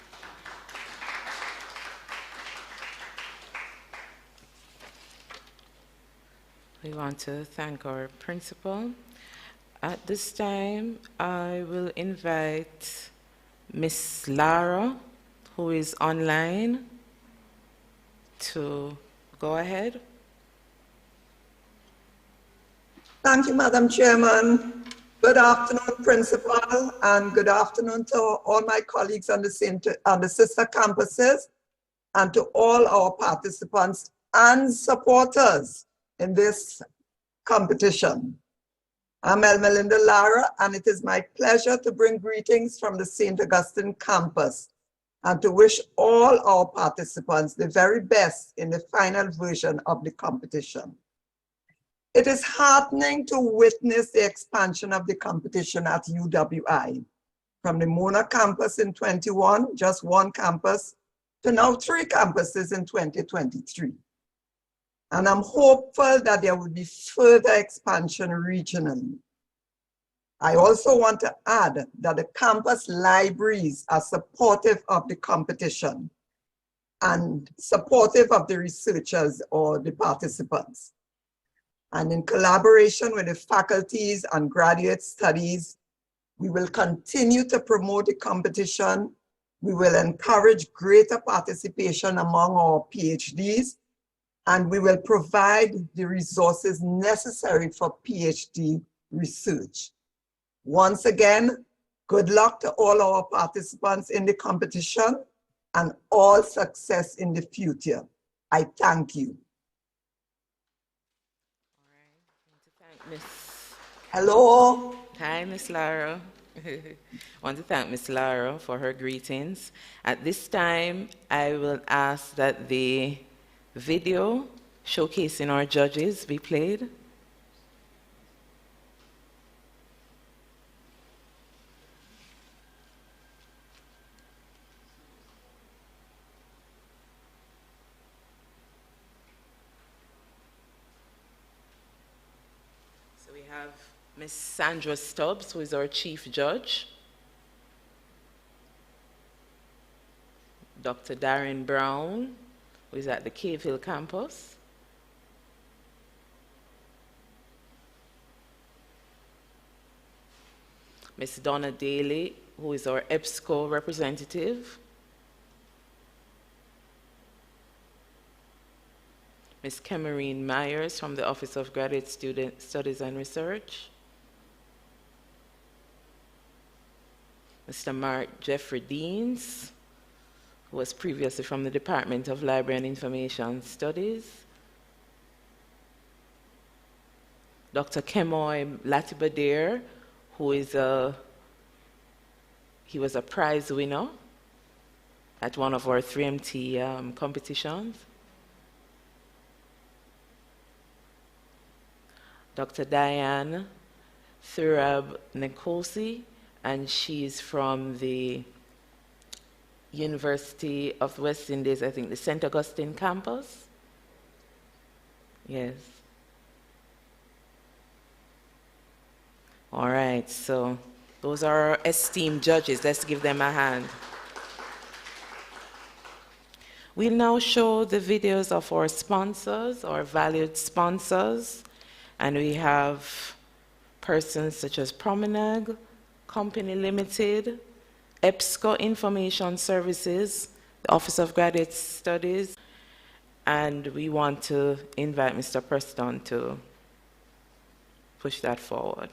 S17: We want to thank our principal. At this time, I will invite Miss Lara, who is online, to go ahead.
S18: Thank you, Madam Chairman. Good afternoon, Principal, and good afternoon to all my colleagues on the sister campuses, and to all our participants and supporters in this competition. I'm Melinda Lara, and it is my pleasure to bring greetings from the St. Augustine campus and to wish all our participants the very best in the final version of the competition. It is heartening to witness the expansion of the competition at UWI, from the Mona campus in 21, just one campus, to now 3 campuses in 2023. And I'm hopeful that there will be further expansion regionally. I also want to add that the campus libraries are supportive of the competition and supportive of the researchers or the participants. And in collaboration with the faculties and graduate studies, we will continue to promote the competition. We will encourage greater participation among our PhDs, and we will provide the resources necessary for PhD research. Once again, good luck to all our participants in the competition and all success in the future. I thank you.
S17: Miss.
S18: Hello.
S17: Hi, Miss Lara. I want to thank Miss Lara for her greetings. At this time, I will ask that the video showcasing our judges be played. So we have Miss Sandra Stubbs, who is our chief judge. Dr. Darren Brown, who is at the Cave Hill campus. Miss Donna Daly, who is our EBSCO representative. Ms. Camerine Myers from the Office of Graduate Student Studies and Research. Mr. Mark Jeffrey Deans, who was previously from the Department of Library and Information Studies. Dr. Kemoy Latibadir, who is he was a prize winner at one of our 3MT competitions. Dr. Diane Thurab Nkosi, and she's from the University of the West Indies, I think the St. Augustine campus. Yes. All right, so those are our esteemed judges. Let's give them a hand. We'll now show the videos of our sponsors, our valued sponsors, and we have persons such as Promenade Company Limited, EBSCO Information Services, the Office of Graduate Studies, and we want to invite Mr. Preston to push that forward.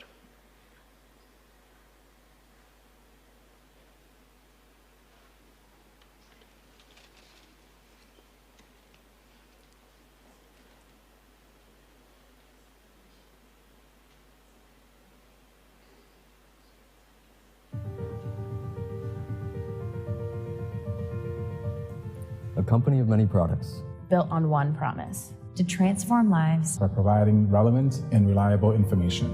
S19: A company of many products,
S20: built on one promise: to transform lives
S21: by providing relevant and reliable information.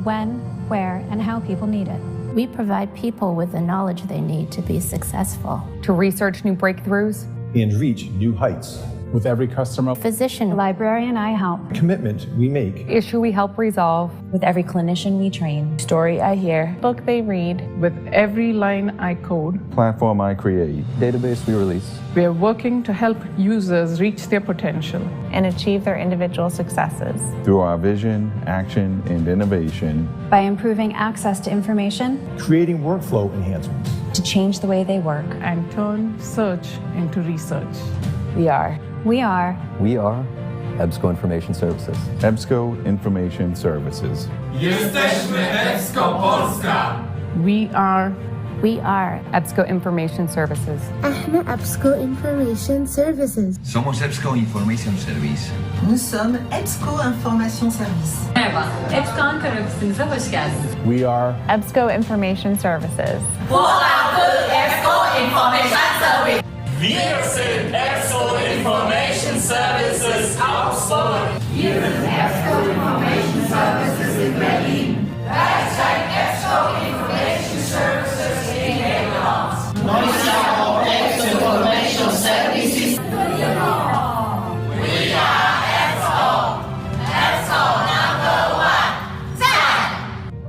S20: When, where, and how people need it. We provide people with the knowledge they need to be successful.
S22: To research new breakthroughs
S21: and reach new heights. With every customer,
S20: physician, librarian I help,
S21: commitment we make,
S22: issue we help resolve,
S20: with every clinician we train,
S22: story I hear,
S9: book they read, with every line I code,
S19: platform I create, database we release.
S9: We are working to help users reach their potential
S22: and achieve their individual successes.
S19: Through our vision, action, and innovation.
S20: By improving access to information,
S21: creating workflow enhancements,
S20: to change the way they work,
S9: and turn search into research.
S20: We are
S19: EBSCO Information Services.
S21: EBSCO Information Services.
S12: Jesteśmy EBSCO Polska.
S9: We are
S22: EBSCO Information Services.
S23: احنا EBSCO Information Services.
S24: Somos EBSCO Information Service.
S25: Nous sommes EBSCO Information Service.
S26: Merhaba, EBSCO Ankara ofisimize hoş geldiniz.
S21: We are
S22: EBSCO Information Services.
S26: EBSCO Information Service.
S12: Wir sind EBSCO Information Services Augsburg.
S26: Wir sind EBSCO Information Services in Berlin. Gleichzeitig EBSCO Information Services in Nederland.
S12: Noi siamo EBSCO Information Services.
S26: We are EBSCO. EBSCO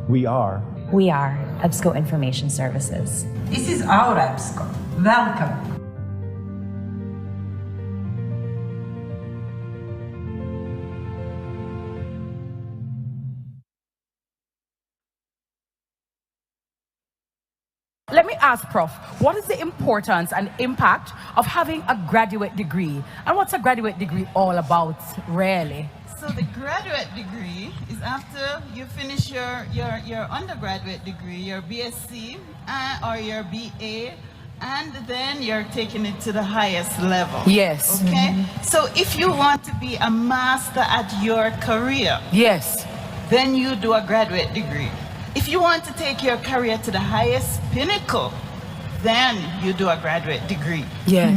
S26: #1.
S20: We are EBSCO Information Services.
S26: This is our EBSCO. Welcome.
S27: Let me ask, Prof, what is the importance and impact of having a graduate degree? And what's a graduate degree all about, really?
S6: So the graduate degree is after you finish your undergraduate degree, your BSc or your BA, and then you're taking it to the highest level.
S27: Yes.
S6: Okay? So if you want to be a master at your career.
S27: Yes.
S25: then you do a graduate degree. If you want to take your career to the highest pinnacle, then you do a graduate degree.
S27: Yes.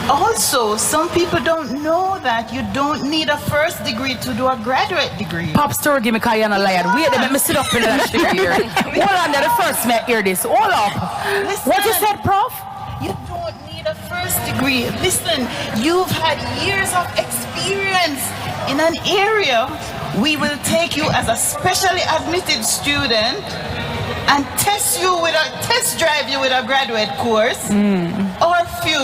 S25: Also, some people don't know that you don't need a first degree to do a graduate degree.
S27: Pop story give me Kayana lion. Wait, let me sit up in that shit here. Hold on, the first me hear this. Hold up.
S25: Listen,
S27: What you said, Prof?
S25: You don't need a first degree. Listen, you've had years of experience in an area. We will take you as a specially admitted student and test drive you with a graduate course or a few.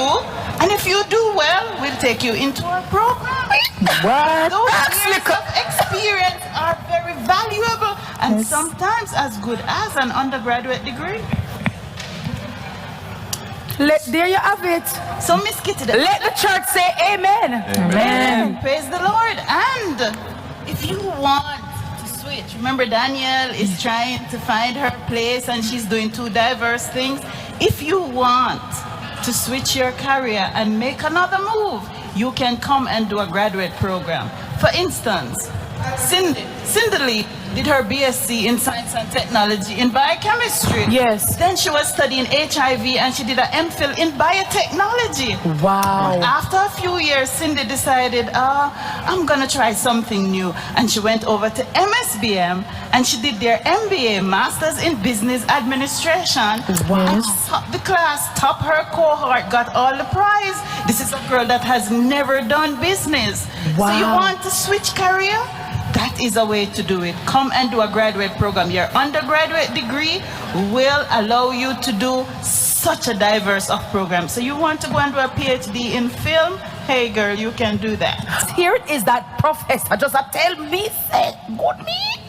S25: And if you do well, we'll take you into our program.
S27: What?
S25: Those years of experience are very valuable and sometimes as good as an undergraduate degree.
S27: There you have it.
S25: So, Miss Kitty,
S27: let the church say amen.
S25: Amen. Praise the Lord. And if you want to switch, remember Danielle is trying to find her place and she's doing two diverse things. If you want to switch your career and make another move, you can come and do a graduate program. For instance, Cindy Lee did her BSc in Science and Technology in Biochemistry.
S27: Yes.
S25: Then she was studying HIV and she did an MPhil in Biotechnology.
S27: Wow.
S25: After a few years, Cindy decided, I'm going to try something new. And she went over to MSBM and she did their MBA, Masters in Business Administration.
S27: Wow.
S25: And topped the class, top her cohort, got all the prize. This is a girl that has never done business.
S27: Wow.
S25: So you want to switch career? That is a way to do it. Come and do a graduate program. Your undergraduate degree will allow you to do such a diverse of programs. So you want to go and do a PhD in film? Hey girl, you can do that.
S27: Here it is that professor just tell me, say, good me.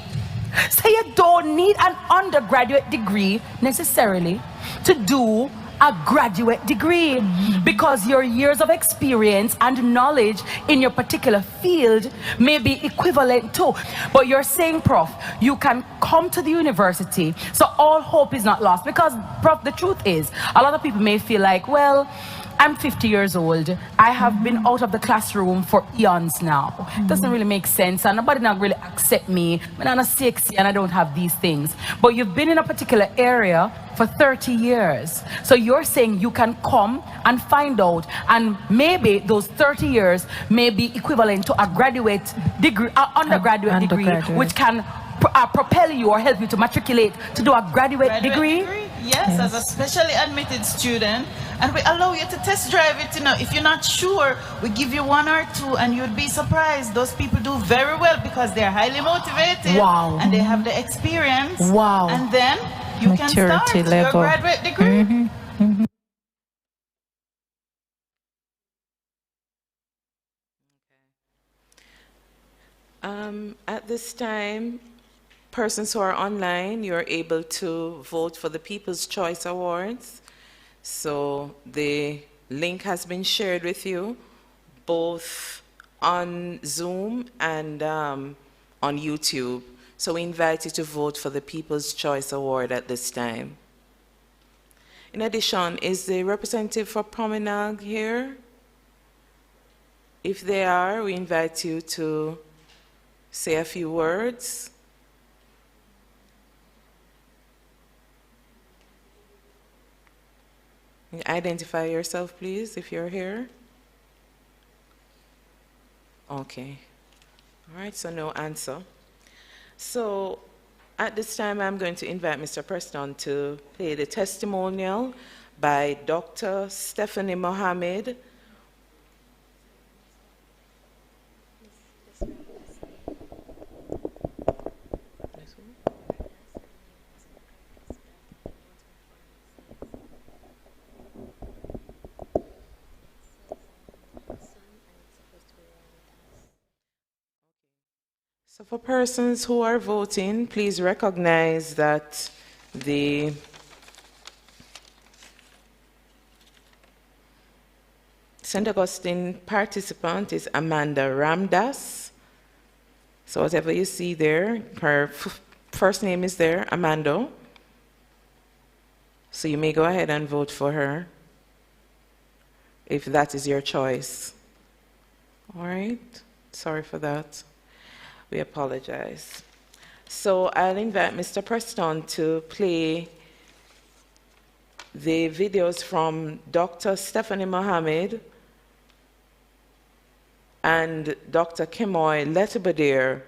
S27: Say you don't need an undergraduate degree necessarily to do a graduate degree because your years of experience and knowledge in your particular field may be equivalent to. But you're saying, Prof, you can come to the university, so all hope is not lost. Because, Prof, the truth is, a lot of people may feel like, well, I'm 50 years old. I have been out of the classroom for eons now. It doesn't really make sense, and nobody not really accept me. I'm not sexy and I don't have these things. But you've been in a particular area for 30 years. So you're saying you can come and find out, and maybe those 30 years may be equivalent to a graduate degree, an undergraduate degree, which can propel you or help you to matriculate to do a graduate degree?
S25: Yes, as a specially admitted student, and we allow you to test drive it. You know, if you're not sure, we give you 1 or 2, and you'd be surprised. Those people do very well because they're highly motivated.
S27: Wow.
S25: And they have the experience.
S27: Wow.
S25: And then you can start your graduate degree.
S17: At this time, persons who are online, you're able to vote for the People's Choice Awards. So the link has been shared with you, both on Zoom and on YouTube. So we invite you to vote for the People's Choice Award at this time. In addition, is the representative for Promenade here? If they are, we invite you to say a few words. Identify yourself, please, if you're here. Okay. All right, so no answer. So at this time, I'm going to invite Mr. Preston to play the testimonial by Dr. Stephanie Mohammed. So for persons who are voting, please recognize that the St. Augustine participant is Amanda Ramdas. So whatever you see there, her first name is there, Amanda. So you may go ahead and vote for her if that is your choice. All right, sorry for that. We apologize. So I'll invite Mr. Preston to play the videos from Dr. Stephanie Mohammed and Dr. Kemoy Letibadir,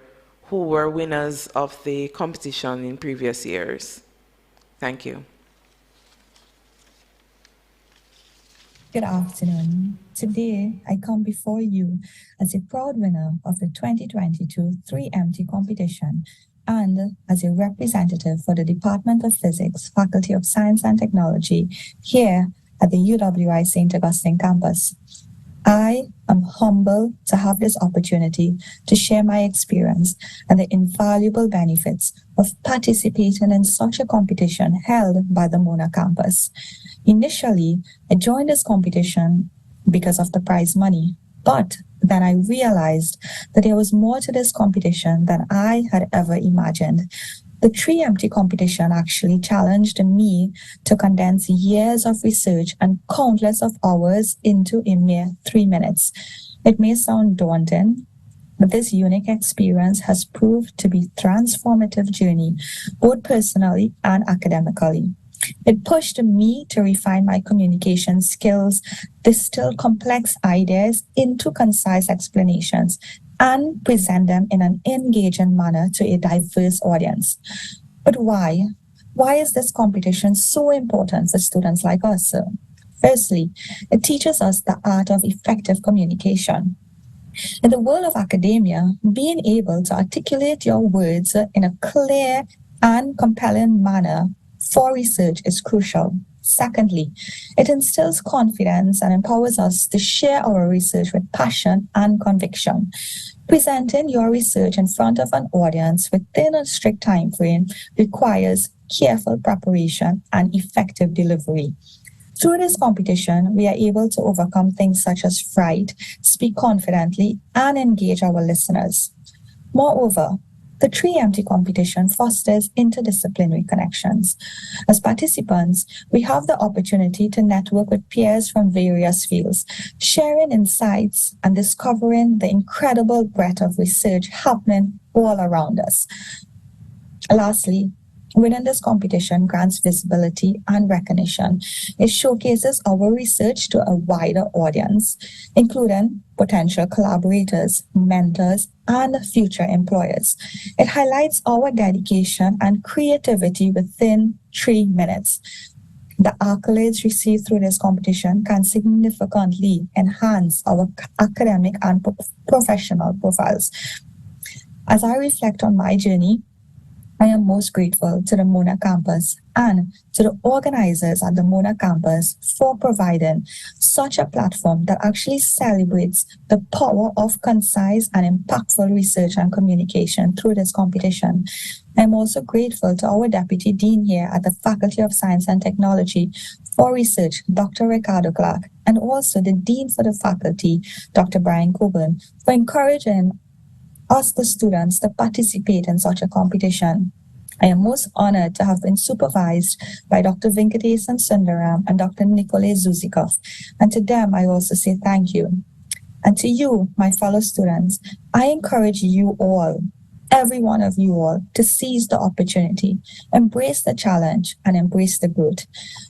S17: who were winners of the competition in previous years. Thank you.
S2: Good afternoon. Today, I come before you as a proud winner of the 2022 3MT competition and as a representative for the Department of Physics, Faculty of Science and Technology here at the UWI St. Augustine campus. I am humbled to have this opportunity to share my experience and the invaluable benefits of participating in such a competition held by the Mona campus. Initially, I joined this competition because of the prize money, but then I realized that there was more to this competition than I had ever imagined. The 3MT competition actually challenged me to condense years of research and countless of hours into a mere 3 minutes. It may sound daunting, but this unique experience has proved to be a transformative journey, both personally and academically. It pushed me to refine my communication skills, distill complex ideas into concise explanations, and present them in an engaging manner to a diverse audience. But why? Why is this competition so important for students like us? Firstly, it teaches us the art of effective communication. In the world of academia, being able to articulate your words in a clear and compelling manner for research is crucial. Secondly, it instills confidence and empowers us to share our research with passion and conviction. Presenting your research in front of an audience within a strict time frame requires careful preparation and effective delivery. Through this competition, we are able to overcome things such as fright, speak confidently, and engage our listeners. Moreover, the 3MT competition fosters interdisciplinary connections. As participants, we have the opportunity to network with peers from various fields, sharing insights and discovering the incredible breadth of research happening all around us. Lastly, winning this competition grants visibility and recognition. It showcases our research to a wider audience, including potential collaborators, mentors, and future employers. It highlights our dedication and creativity within 3 minutes. The accolades received through this competition can significantly enhance our academic and professional profiles. As I reflect on my journey, I am most grateful to the Mona campus and to the organizers at the Mona campus for providing such a platform that actually celebrates the power of concise and impactful research and communication through this competition. I'm also grateful to our Deputy Dean here at the Faculty of Science and Technology for Research, Dr. Ricardo Clark, and also the Dean for the Faculty, Dr. Brian Coburn, for encouraging us, the students, to participate in such a competition. I am most honored to have been supervised by Dr. Venkatesan Sundaram and Dr. Nikolay Zuzikov, and to them I also say thank you. And to you, my fellow students, I encourage you all, every one of you all, to seize the opportunity, embrace the challenge, and embrace the growth.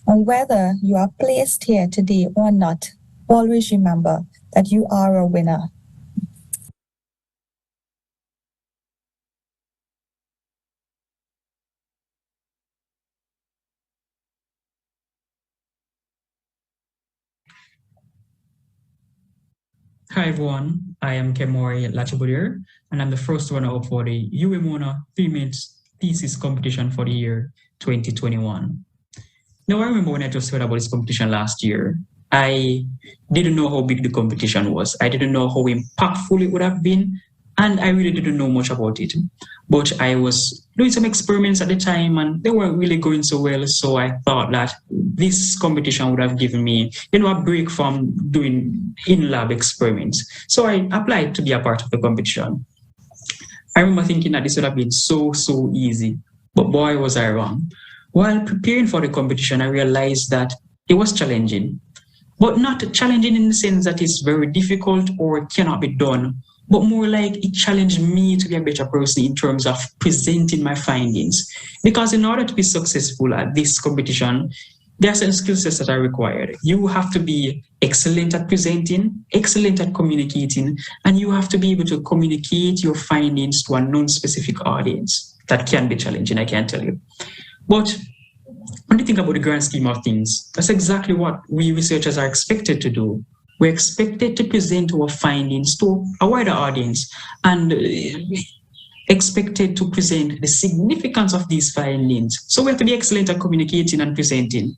S2: And whether you are placed here today or not, always remember that you are a winner.
S4: Hi everyone, I am Kemori Lachibudir, and I'm the first runner-up for the UWI Mona 3-minute thesis competition for the year 2021. Now, I remember when I just heard about this competition last year, I didn't know how big the competition was. I didn't know how impactful it would have been, and I really didn't know much about it. But I was doing some experiments at the time, and they weren't really going so well, so I thought that this competition would have given me, a break from doing in-lab experiments. So I applied to be a part of the competition. I remember thinking that this would have been so easy, but boy, was I wrong. While preparing for the competition, I realized that it was challenging, but not challenging in the sense that it's very difficult or cannot be done, but more like it challenged me to be a better person in terms of presenting my findings. Because in order to be successful at this competition, there are certain skill sets that are required. You have to be excellent at presenting, excellent at communicating, and you have to be able to communicate your findings to a non-specific audience. That can be challenging, I can tell you. But when you think about the grand scheme of things, that's exactly what we researchers are expected to do. We're expected to present our findings to a wider audience and expected to present the significance of these findings. So we have to be excellent at communicating and presenting.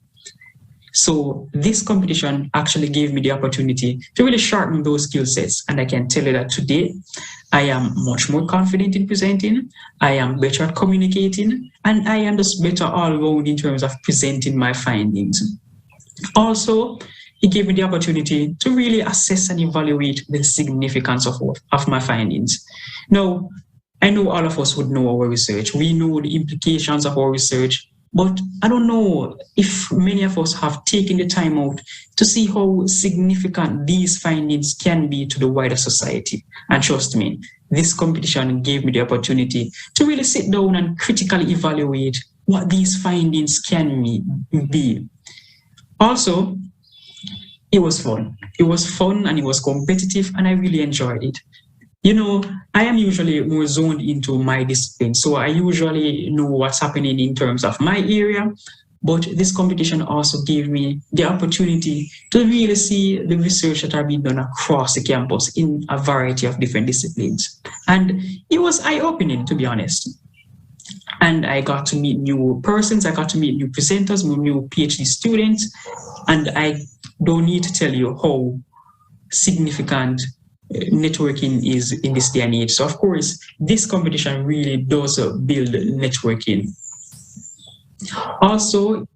S4: So this competition actually gave me the opportunity to really sharpen those skill sets. And I can tell you that today, I am much more confident in presenting, I am better at communicating, and I am just better all around in terms of presenting my findings. Also, it gave me the opportunity to really assess and evaluate the significance of my findings. Now, I know all of us would know our research. We know the implications of our research, but I don't know if many of us have taken the time out to see how significant these findings can be to the wider society. And trust me, this competition gave me the opportunity to really sit down and critically evaluate what these findings can be. Also, it was fun. It was fun and it was competitive, and I really enjoyed it. You know, I am usually more zoned into my discipline, so I usually know what's happening in terms of my area, but this competition also gave me the opportunity to really see the research that are being done across the campus in a variety of different disciplines. And it was eye-opening, to be honest. And I got to meet new persons, I got to meet new presenters, new PhD students, and I don't need to tell you how significant networking is in this day and age. So of course, this competition really does build networking. Also,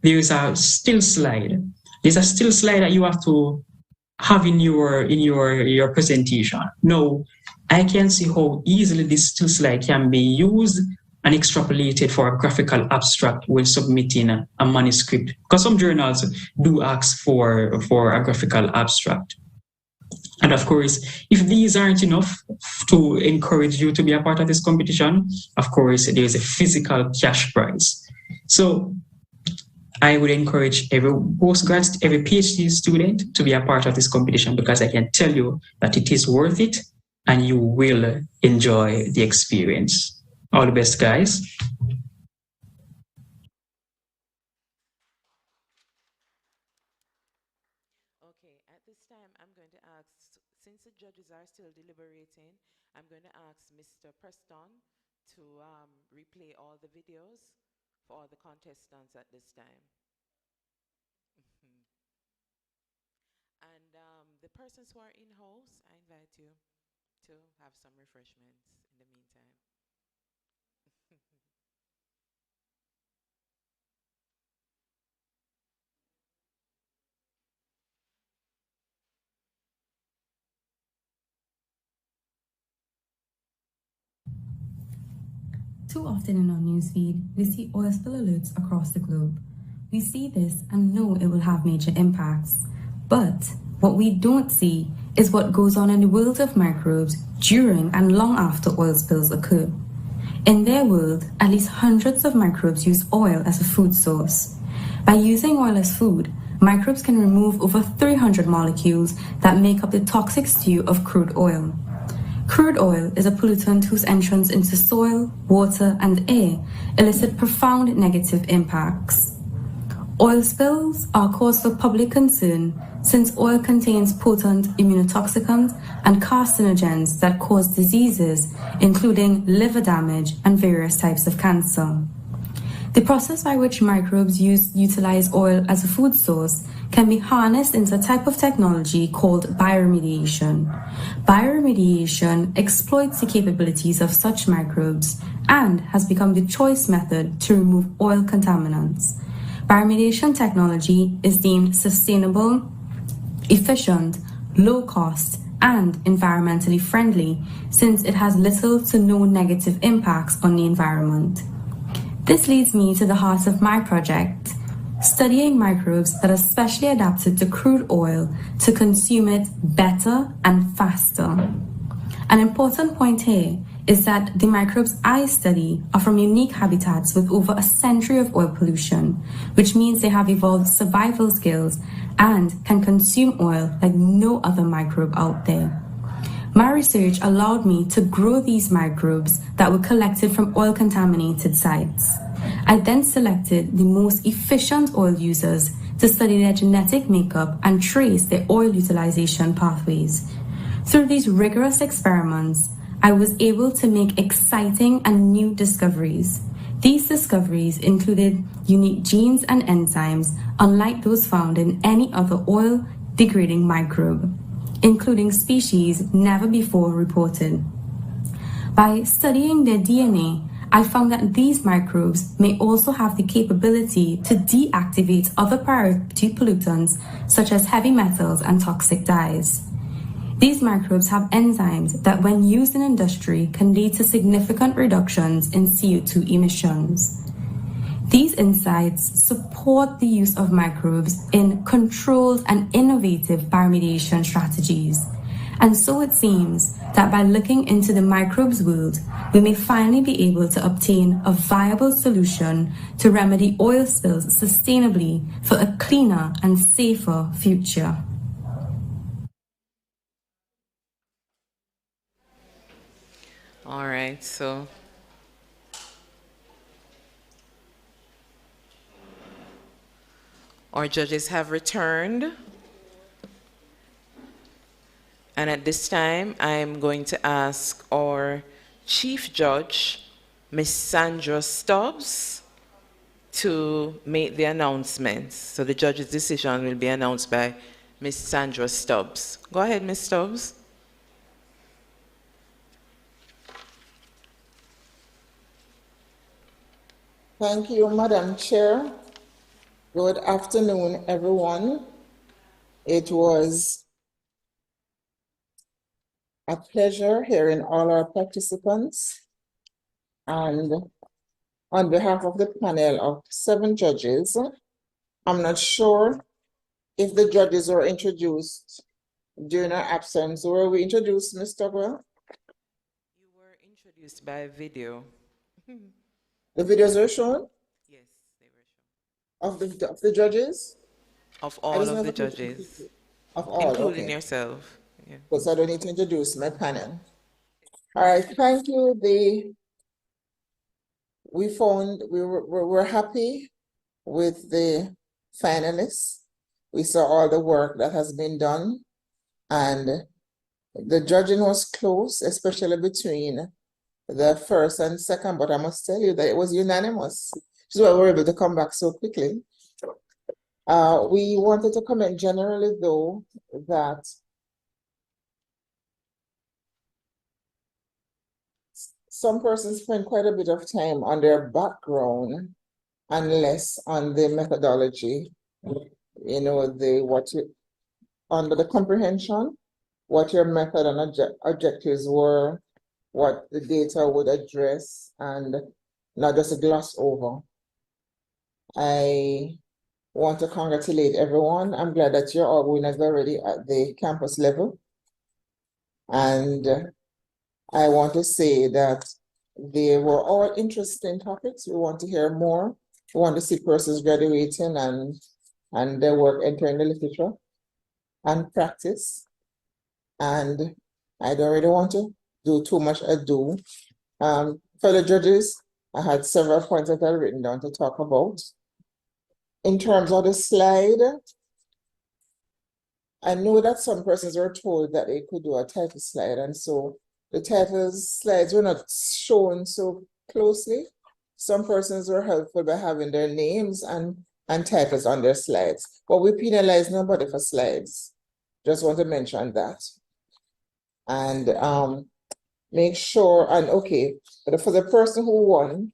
S4: there is a still slide. There's a still slide that you have to have in your presentation. Now, I can see how easily this still slide can be used and extrapolated for a graphical abstract when submitting a manuscript, because some journals do ask for a graphical abstract. And of course, if these aren't enough to encourage you to be a part of this competition, of course, there's a physical cash prize. So I would encourage every postgrad, every PhD student to be a part of this competition, because I can tell you that it is worth it and you will enjoy the experience. All the best, guys.
S17: Okay, at this time, I'm going to ask, since the judges are still deliberating, I'm going to ask Mr. Preston to replay all the videos for all the contestants at this time. And the persons who are in-house, I invite you to have some refreshments in the meantime.
S3: Too often in our newsfeed, we see oil spill alerts across the globe. We see this and know it will have major impacts. But what we don't see is what goes on in the world of microbes during and long after oil spills occur. In their world, at least hundreds of microbes use oil as a food source. By using oil as food, microbes can remove over 300 molecules that make up the toxic stew of crude oil. Crude oil is a pollutant whose entrance into soil, water, and air elicit profound negative impacts. Oil spills are cause for public concern since oil contains potent immunotoxicants and carcinogens that cause diseases, including liver damage and various types of cancer. The process by which microbes utilize oil as a food source can be harnessed into a type of technology called bioremediation. Bioremediation exploits the capabilities of such microbes and has become the choice method to remove oil contaminants. Bioremediation technology is deemed sustainable, efficient, low cost, and environmentally friendly since it has little to no negative impacts on the environment. This leads me to the heart of my project, studying microbes that are specially adapted to crude oil to consume it better and faster. An important point here is that the microbes I study are from unique habitats with over a century of oil pollution, which means they have evolved survival skills and can consume oil like no other microbe out there. My research allowed me to grow these microbes that were collected from oil-contaminated sites. I then selected the most efficient oil users to study their genetic makeup and trace their oil utilization pathways. Through these rigorous experiments, I was able to make exciting and new discoveries. These discoveries included unique genes and enzymes unlike those found in any other oil-degrading microbe, including species never before reported. By studying their DNA, I found that these microbes may also have the capability to deactivate other priority pollutants such as heavy metals and toxic dyes. These microbes have enzymes that, when used in industry, can lead to significant reductions in CO2 emissions. These insights support the use of microbes in controlled and innovative bioremediation strategies. And so it seems that by looking into the microbes world, we may finally be able to obtain a viable solution to remedy oil spills sustainably for a cleaner and safer future.
S17: All right, so our judges have returned. And at this time, I'm going to ask our Chief Judge, Ms. Sandra Stubbs, to make the announcements. So the judge's decision will be announced by Ms. Sandra Stubbs. Go ahead, Ms. Stubbs.
S5: Thank you, Madam Chair. Good afternoon, everyone. It was a pleasure hearing all our participants. And on behalf of the panel of 7 judges, I'm not sure if the judges were introduced during our absence. Were we introduced, Ms. Tugwell?
S17: You were introduced by video.
S5: The videos were shown?
S17: Yes, they were shown.
S5: Of the judges?
S17: Of all of the judges.
S5: Of all,
S17: including
S5: okay.
S17: yourself. Yeah.
S5: Because I don't need to introduce my panel. All right, thank you. We're happy with the finalists. We saw all the work that has been done, and the judging was close, especially between the first and second, but I must tell you that it was unanimous, which is why we were able to come back so quickly. We wanted to comment generally, though, that some persons spend quite a bit of time on their background and less on the methodology. You know, under the comprehension, what your method and objectives were, what the data would address, and not just a gloss over. I want to congratulate everyone. I'm glad that you're all winners already at the campus level. And I want to say that they were all interesting topics. We want to hear more. We want to see persons graduating and their work entering the literature and practice. And I don't really want to do too much ado. Fellow judges, I had several points that I've written down to talk about. In terms of the slide, I know that some persons were told that they could do a title slide, and so the title slides were not shown so closely. Some persons were helpful by having their names and titles on their slides, but we penalize nobody for slides. Just want to mention that. And make sure, and okay, but for the person who won,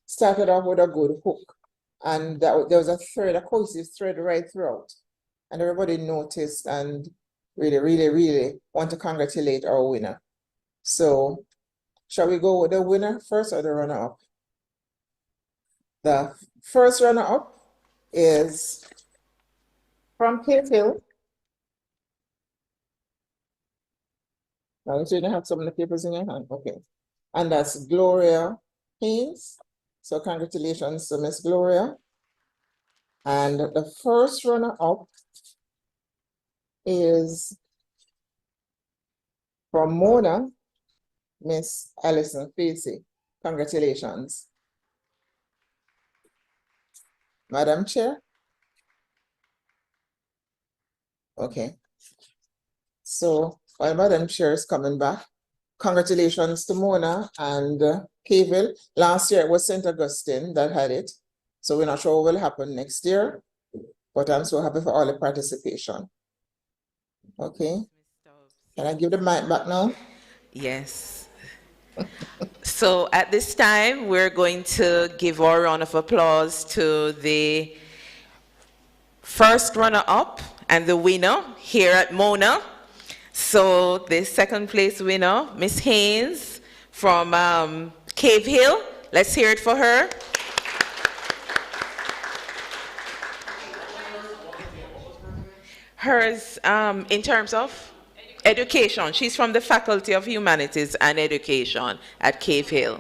S5: started off with a good hook, and there was a cohesive thread right throughout, and everybody noticed and really want to congratulate our winner. So shall we go with the winner first or the runner-up? The first runner-up is from Cape Hill. Now, so you have some of the papers in your hand. Okay. And that's Gloria Haynes. So congratulations to Miss Gloria. And the first runner-up is from Mona, Miss Alison Facey. Congratulations. Madam Chair? Okay. So while Madam Chair is coming back, congratulations to Mona and Keville. Last year it was St. Augustine that had it. So we're not sure what will happen next year, but I'm so happy for all the participation. Okay. Can I give the mic back now?
S17: Yes. So at this time, we're going to give our round of applause to the first runner-up and the winner here at Mona. So the second place winner, Miss Haynes from Cave Hill. Let's hear it for her. Hers, in terms of education, she's from the Faculty of Humanities and Education at Cave Hill.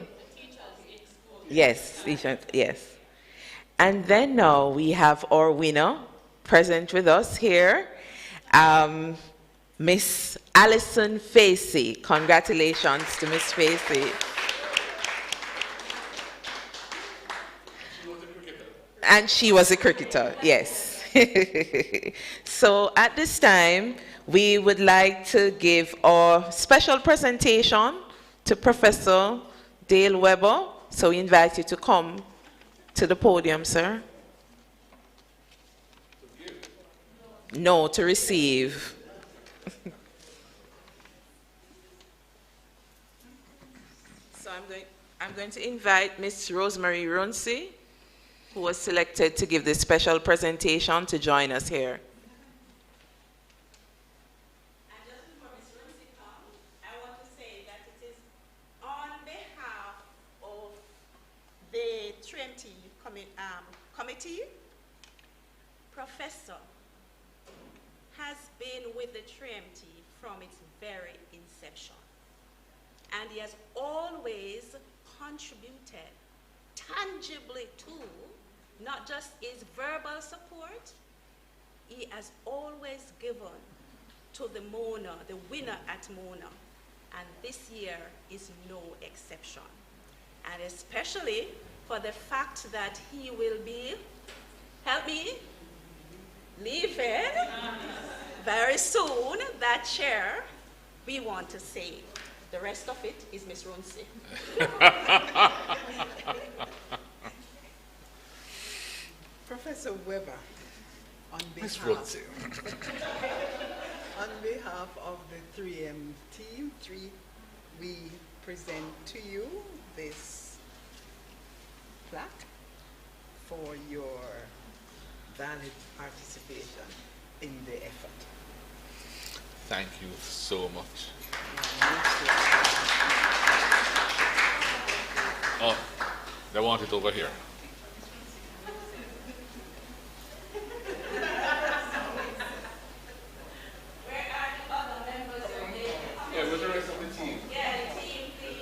S17: Yes, yes. And then now we have our winner present with us here, Miss Alison Facey. Congratulations to Miss Facey. And she was a cricketer, yes. So at this time, we would like to give our special presentation to Professor Dale Weber. So we invite you to come to the podium, sir. No, to receive. So I'm going to invite Miss Rosemary Runcie, who was selected to give this special presentation, to join us here.
S7: And just before Ms. Runcie comes, I want to say that it is on behalf of the TRMT committee. Professor has been with the TRMT from its very inception, and he has always contributed tangibly to not just his verbal support, he has always given to the Mona, the winner at Mona, and this year is no exception. And especially for the fact that he will be, help me, leaving very soon that chair, we want to say the rest of it is Ms. Runcie.
S8: Professor Weber, on behalf of the 3M team, we present to you this plaque for your valid participation in the effort.
S16: Thank you so much. Oh, they want it over here. Yeah, with the rest of the team.
S7: Yeah, the team, please.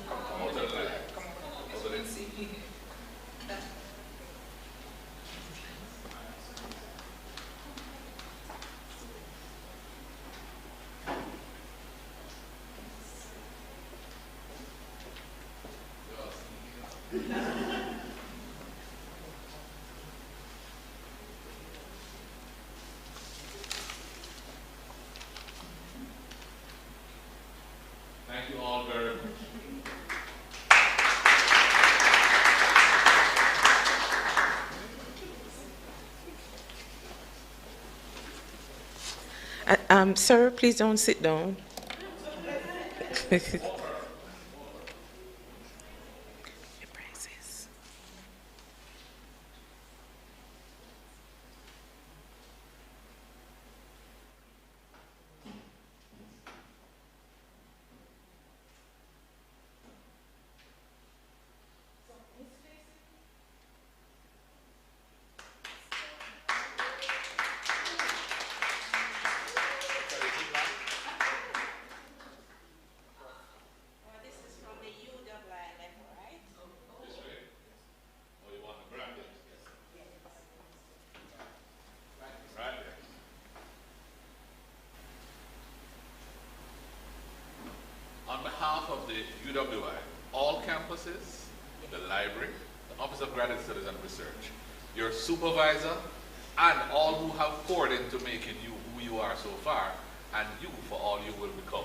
S16: Come over there. Over there. Thank you all very much.
S17: Sir, please don't sit down.
S16: on behalf of the UWI, all campuses, the library, the Office of Graduate Studies and Research, your supervisor, and all who have poured into making you who you are so far, and you for all you will become.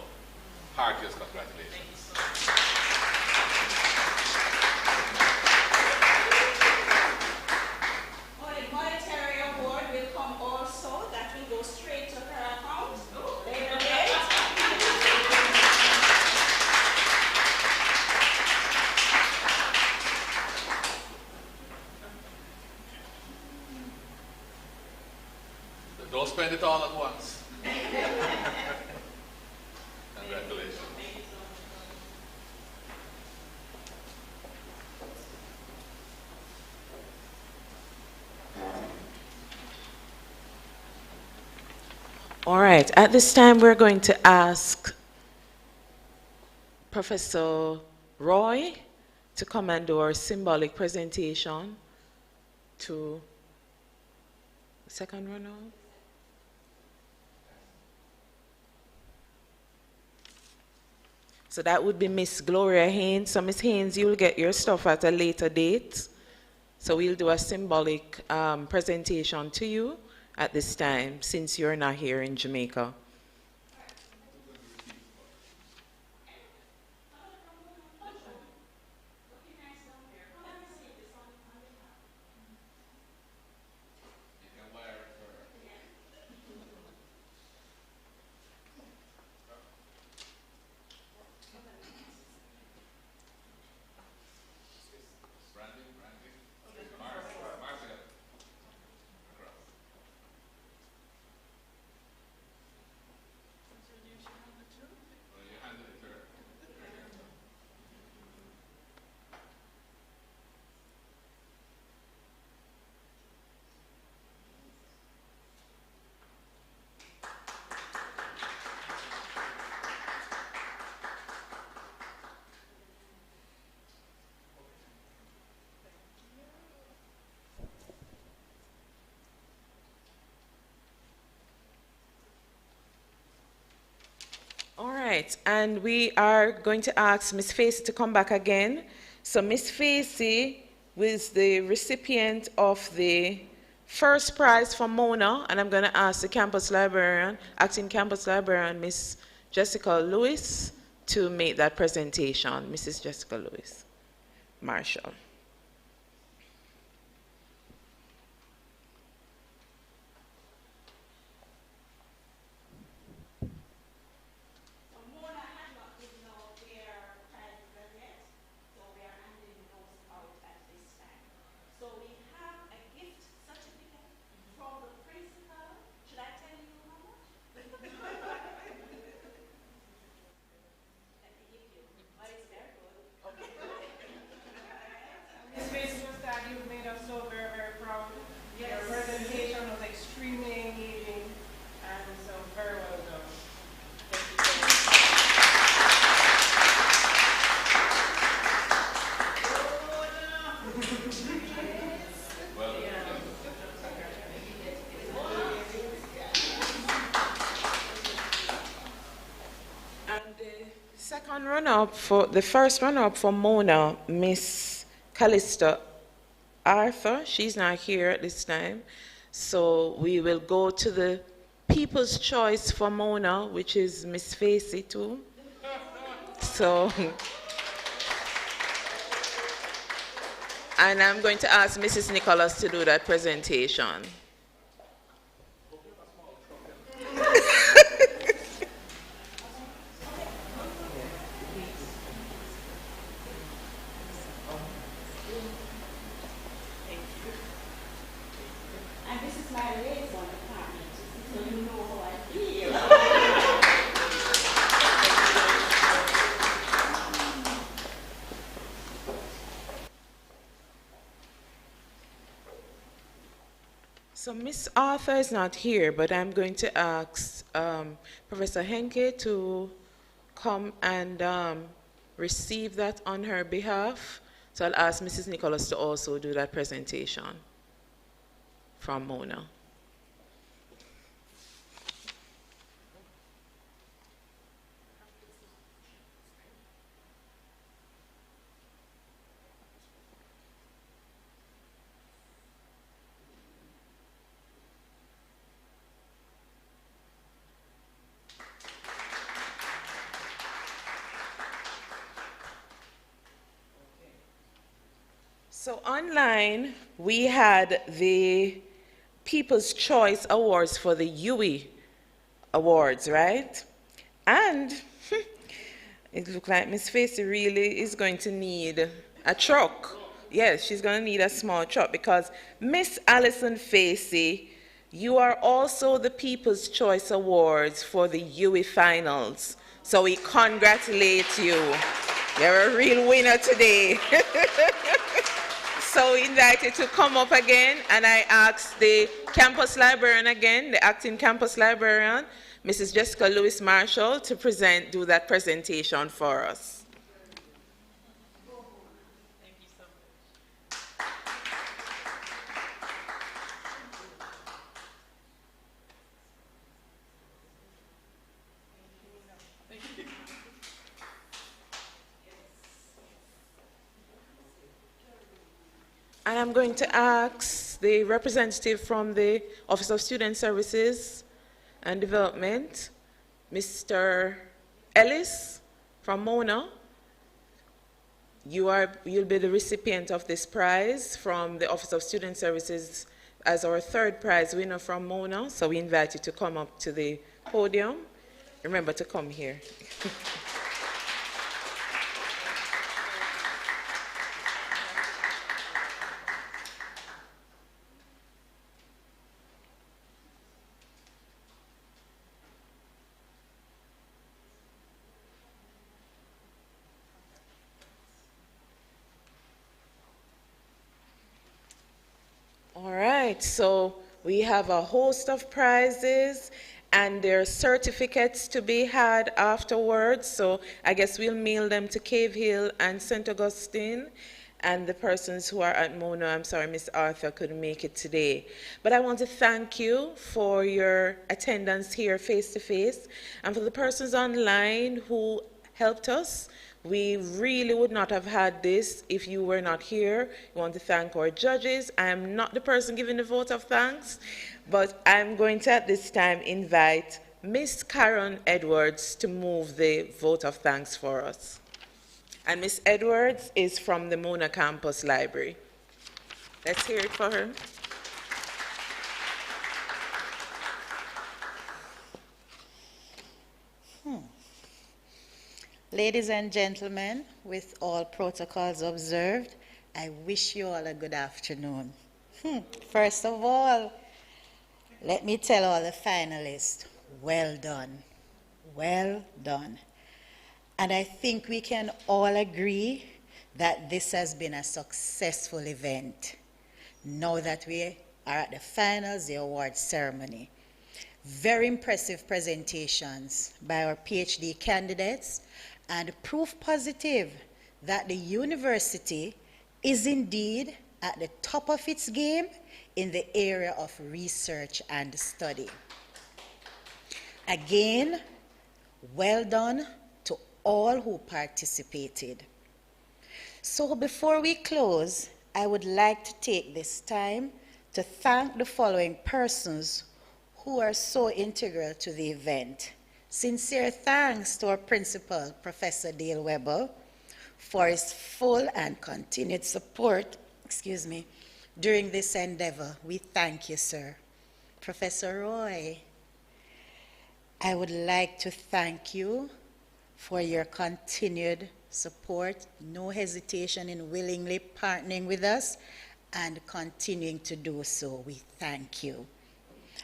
S16: Heartiest congratulations.
S7: The monetary award will come also. That will go straight to her account later date.
S16: Don't spend it all at once. Congratulations.
S17: All right, at this time we're going to ask Professor Roy to come and do our symbolic presentation to the second runner. So that would be Miss Gloria Haynes. So Miss Haynes, you'll get your stuff at a later date. So we'll do a symbolic presentation to you at this time, since you're not here in Jamaica. All right, and we are going to ask Miss Facey to come back again. So Miss Facey was the recipient of the first prize for Mona, and I'm going to ask the campus librarian, acting campus librarian, Miss Jessica Lewis, to make that presentation. Mrs. Jessica Lewis, Marshall. The first runner-up for Mona, Miss Callista Arthur. She's not here at this time. So we will go to the People's Choice for Mona, which is Miss Facey too. So, and I'm going to ask Mrs. Nicholas to do that presentation. So Miss Arthur is not here, but I'm going to ask Professor Henke to come and receive that on her behalf. So I'll ask Mrs. Nicholas to also do that presentation from Mona. So online, we had the People's Choice Awards for the UWI Awards, right? And it looked like Miss Facey really is going to need a truck. Yes, she's going to need a small truck because Miss Alison Facey, you are also the People's Choice Awards for the UWI Finals. So we congratulate you. You're a real winner today. So we invite you to come up again, and I ask the campus librarian again, the acting campus librarian, Mrs. Jessica Lewis Marshall, to do that presentation for us. And I'm going to ask the representative from the Office of Student Services and Development, Mr. Ellis from Mona. You'll be the recipient of this prize from the Office of Student Services as our third prize winner from Mona. So we invite you to come up to the podium. Remember to come here. All right, so we have a host of prizes and there are certificates to be had afterwards. So I guess we'll mail them to Cave Hill and St. Augustine. And the persons who are at Mona, I'm sorry, Miss Arthur couldn't make it today. But I want to thank you for your attendance here face to face. And for the persons online who helped us, we really would not have had this if you were not here. We want to thank our judges. I am not the person giving the vote of thanks, but I'm going to at this time invite Miss Karen Edwards to move the vote of thanks for us. And Miss Edwards is from the Mona Campus Library. Let's hear it for her.
S1: Ladies and gentlemen, with all protocols observed, I wish you all a good afternoon. First of all, let me tell all the finalists, well done, well done. And I think we can all agree that this has been a successful event. Now that we are at the finals, the award ceremony. Very impressive presentations by our PhD candidates and proof positive that the university is indeed at the top of its game in the area of research and study. Again, well done to all who participated. So before we close, I would like to take this time to thank the following persons who are so integral to the event. Sincere thanks to our principal, Professor Dale Weber, for his full and continued support, during this endeavor. We thank you, sir. Professor Roy, I would like to thank you for your continued support, no hesitation in willingly partnering with us and continuing to do so. We thank you.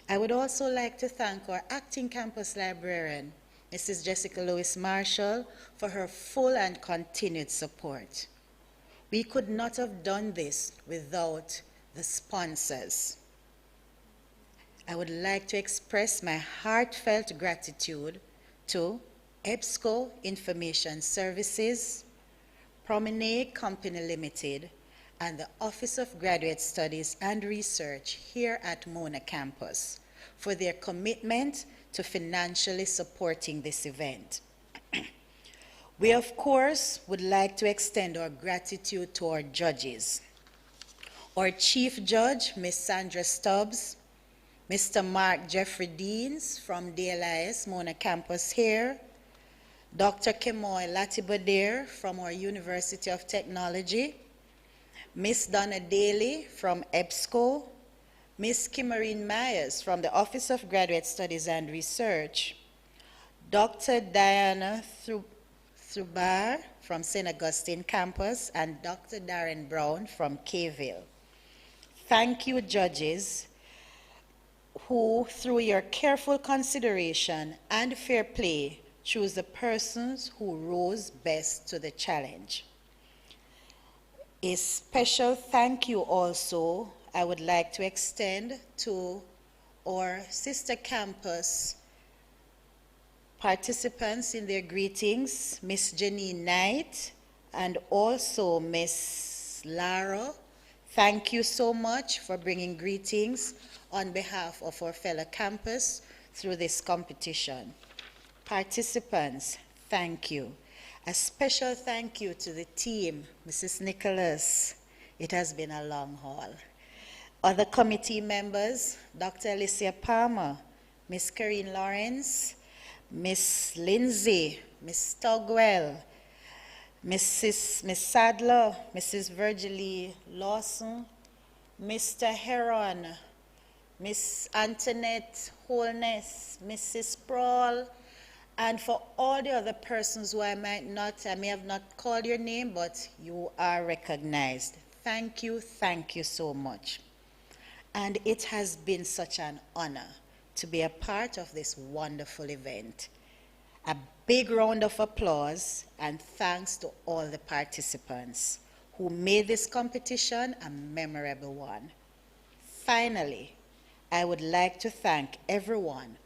S1: I would also like to thank our acting campus librarian, Mrs. Jessica Lewis Marshall, for her full and continued support. We could not have done this without the sponsors. I would like to express my heartfelt gratitude to EBSCO Information Services, Promenade Company Limited, and the Office of Graduate Studies and Research here at Mona Campus for their commitment to financially supporting this event. We, of course, would like to extend our gratitude to our judges. Our Chief Judge, Ms. Sandra Stubbs, Mr. Mark Jeffrey Deans from DLIS Mona Campus here, Dr. Kemoy Latibadir from our University of Technology, Miss Donna Daly from EBSCO, Miss Kimmerine Myers from the Office of Graduate Studies and Research, Dr. Diana Thubar from St. Augustine Campus, and Dr. Darren Brown from Kville. Thank you, judges, who, through your careful consideration and fair play, choose the persons who rose best to the challenge. A special thank you also I would like to extend to our sister campus participants in their greetings, Miss Janine Knight and also Miss Lara. Thank you so much for bringing greetings on behalf of our fellow campus through this competition. Participants, thank you. A special thank you to the team, Mrs. Nicholas. It has been a long haul. Other committee members, Dr. Alicia Palmer, Miss Karine Lawrence, Miss Lindsay, Miss Togwell, Miss Sadler, Mrs. Virgilie Lawson, Mr. Heron, Miss Antoinette Holness, Mrs. Sproul, and for all the other persons who I may have not called your name, but you are recognized. Thank you so much. And it has been such an honor to be a part of this wonderful event. A big round of applause and thanks to all the participants who made this competition a memorable one. Finally, I would like to thank everyone,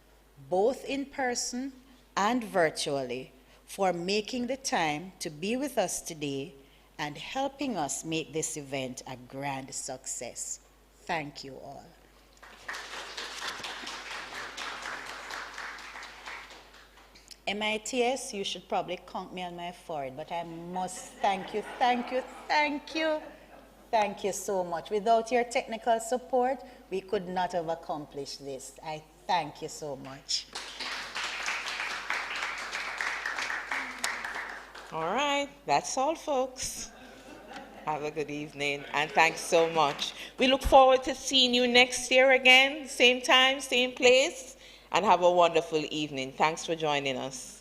S1: both in person and virtually, for making the time to be with us today and helping us make this event a grand success. Thank you all. MITS, you should probably count me on my forehead, but I must thank you so much. Without your technical support, we could not have accomplished this. I thank you so much.
S17: All right, that's all, folks. Have a good evening, and thanks so much. We look forward to seeing you next year again, same time, same place, and have a wonderful evening. Thanks for joining us.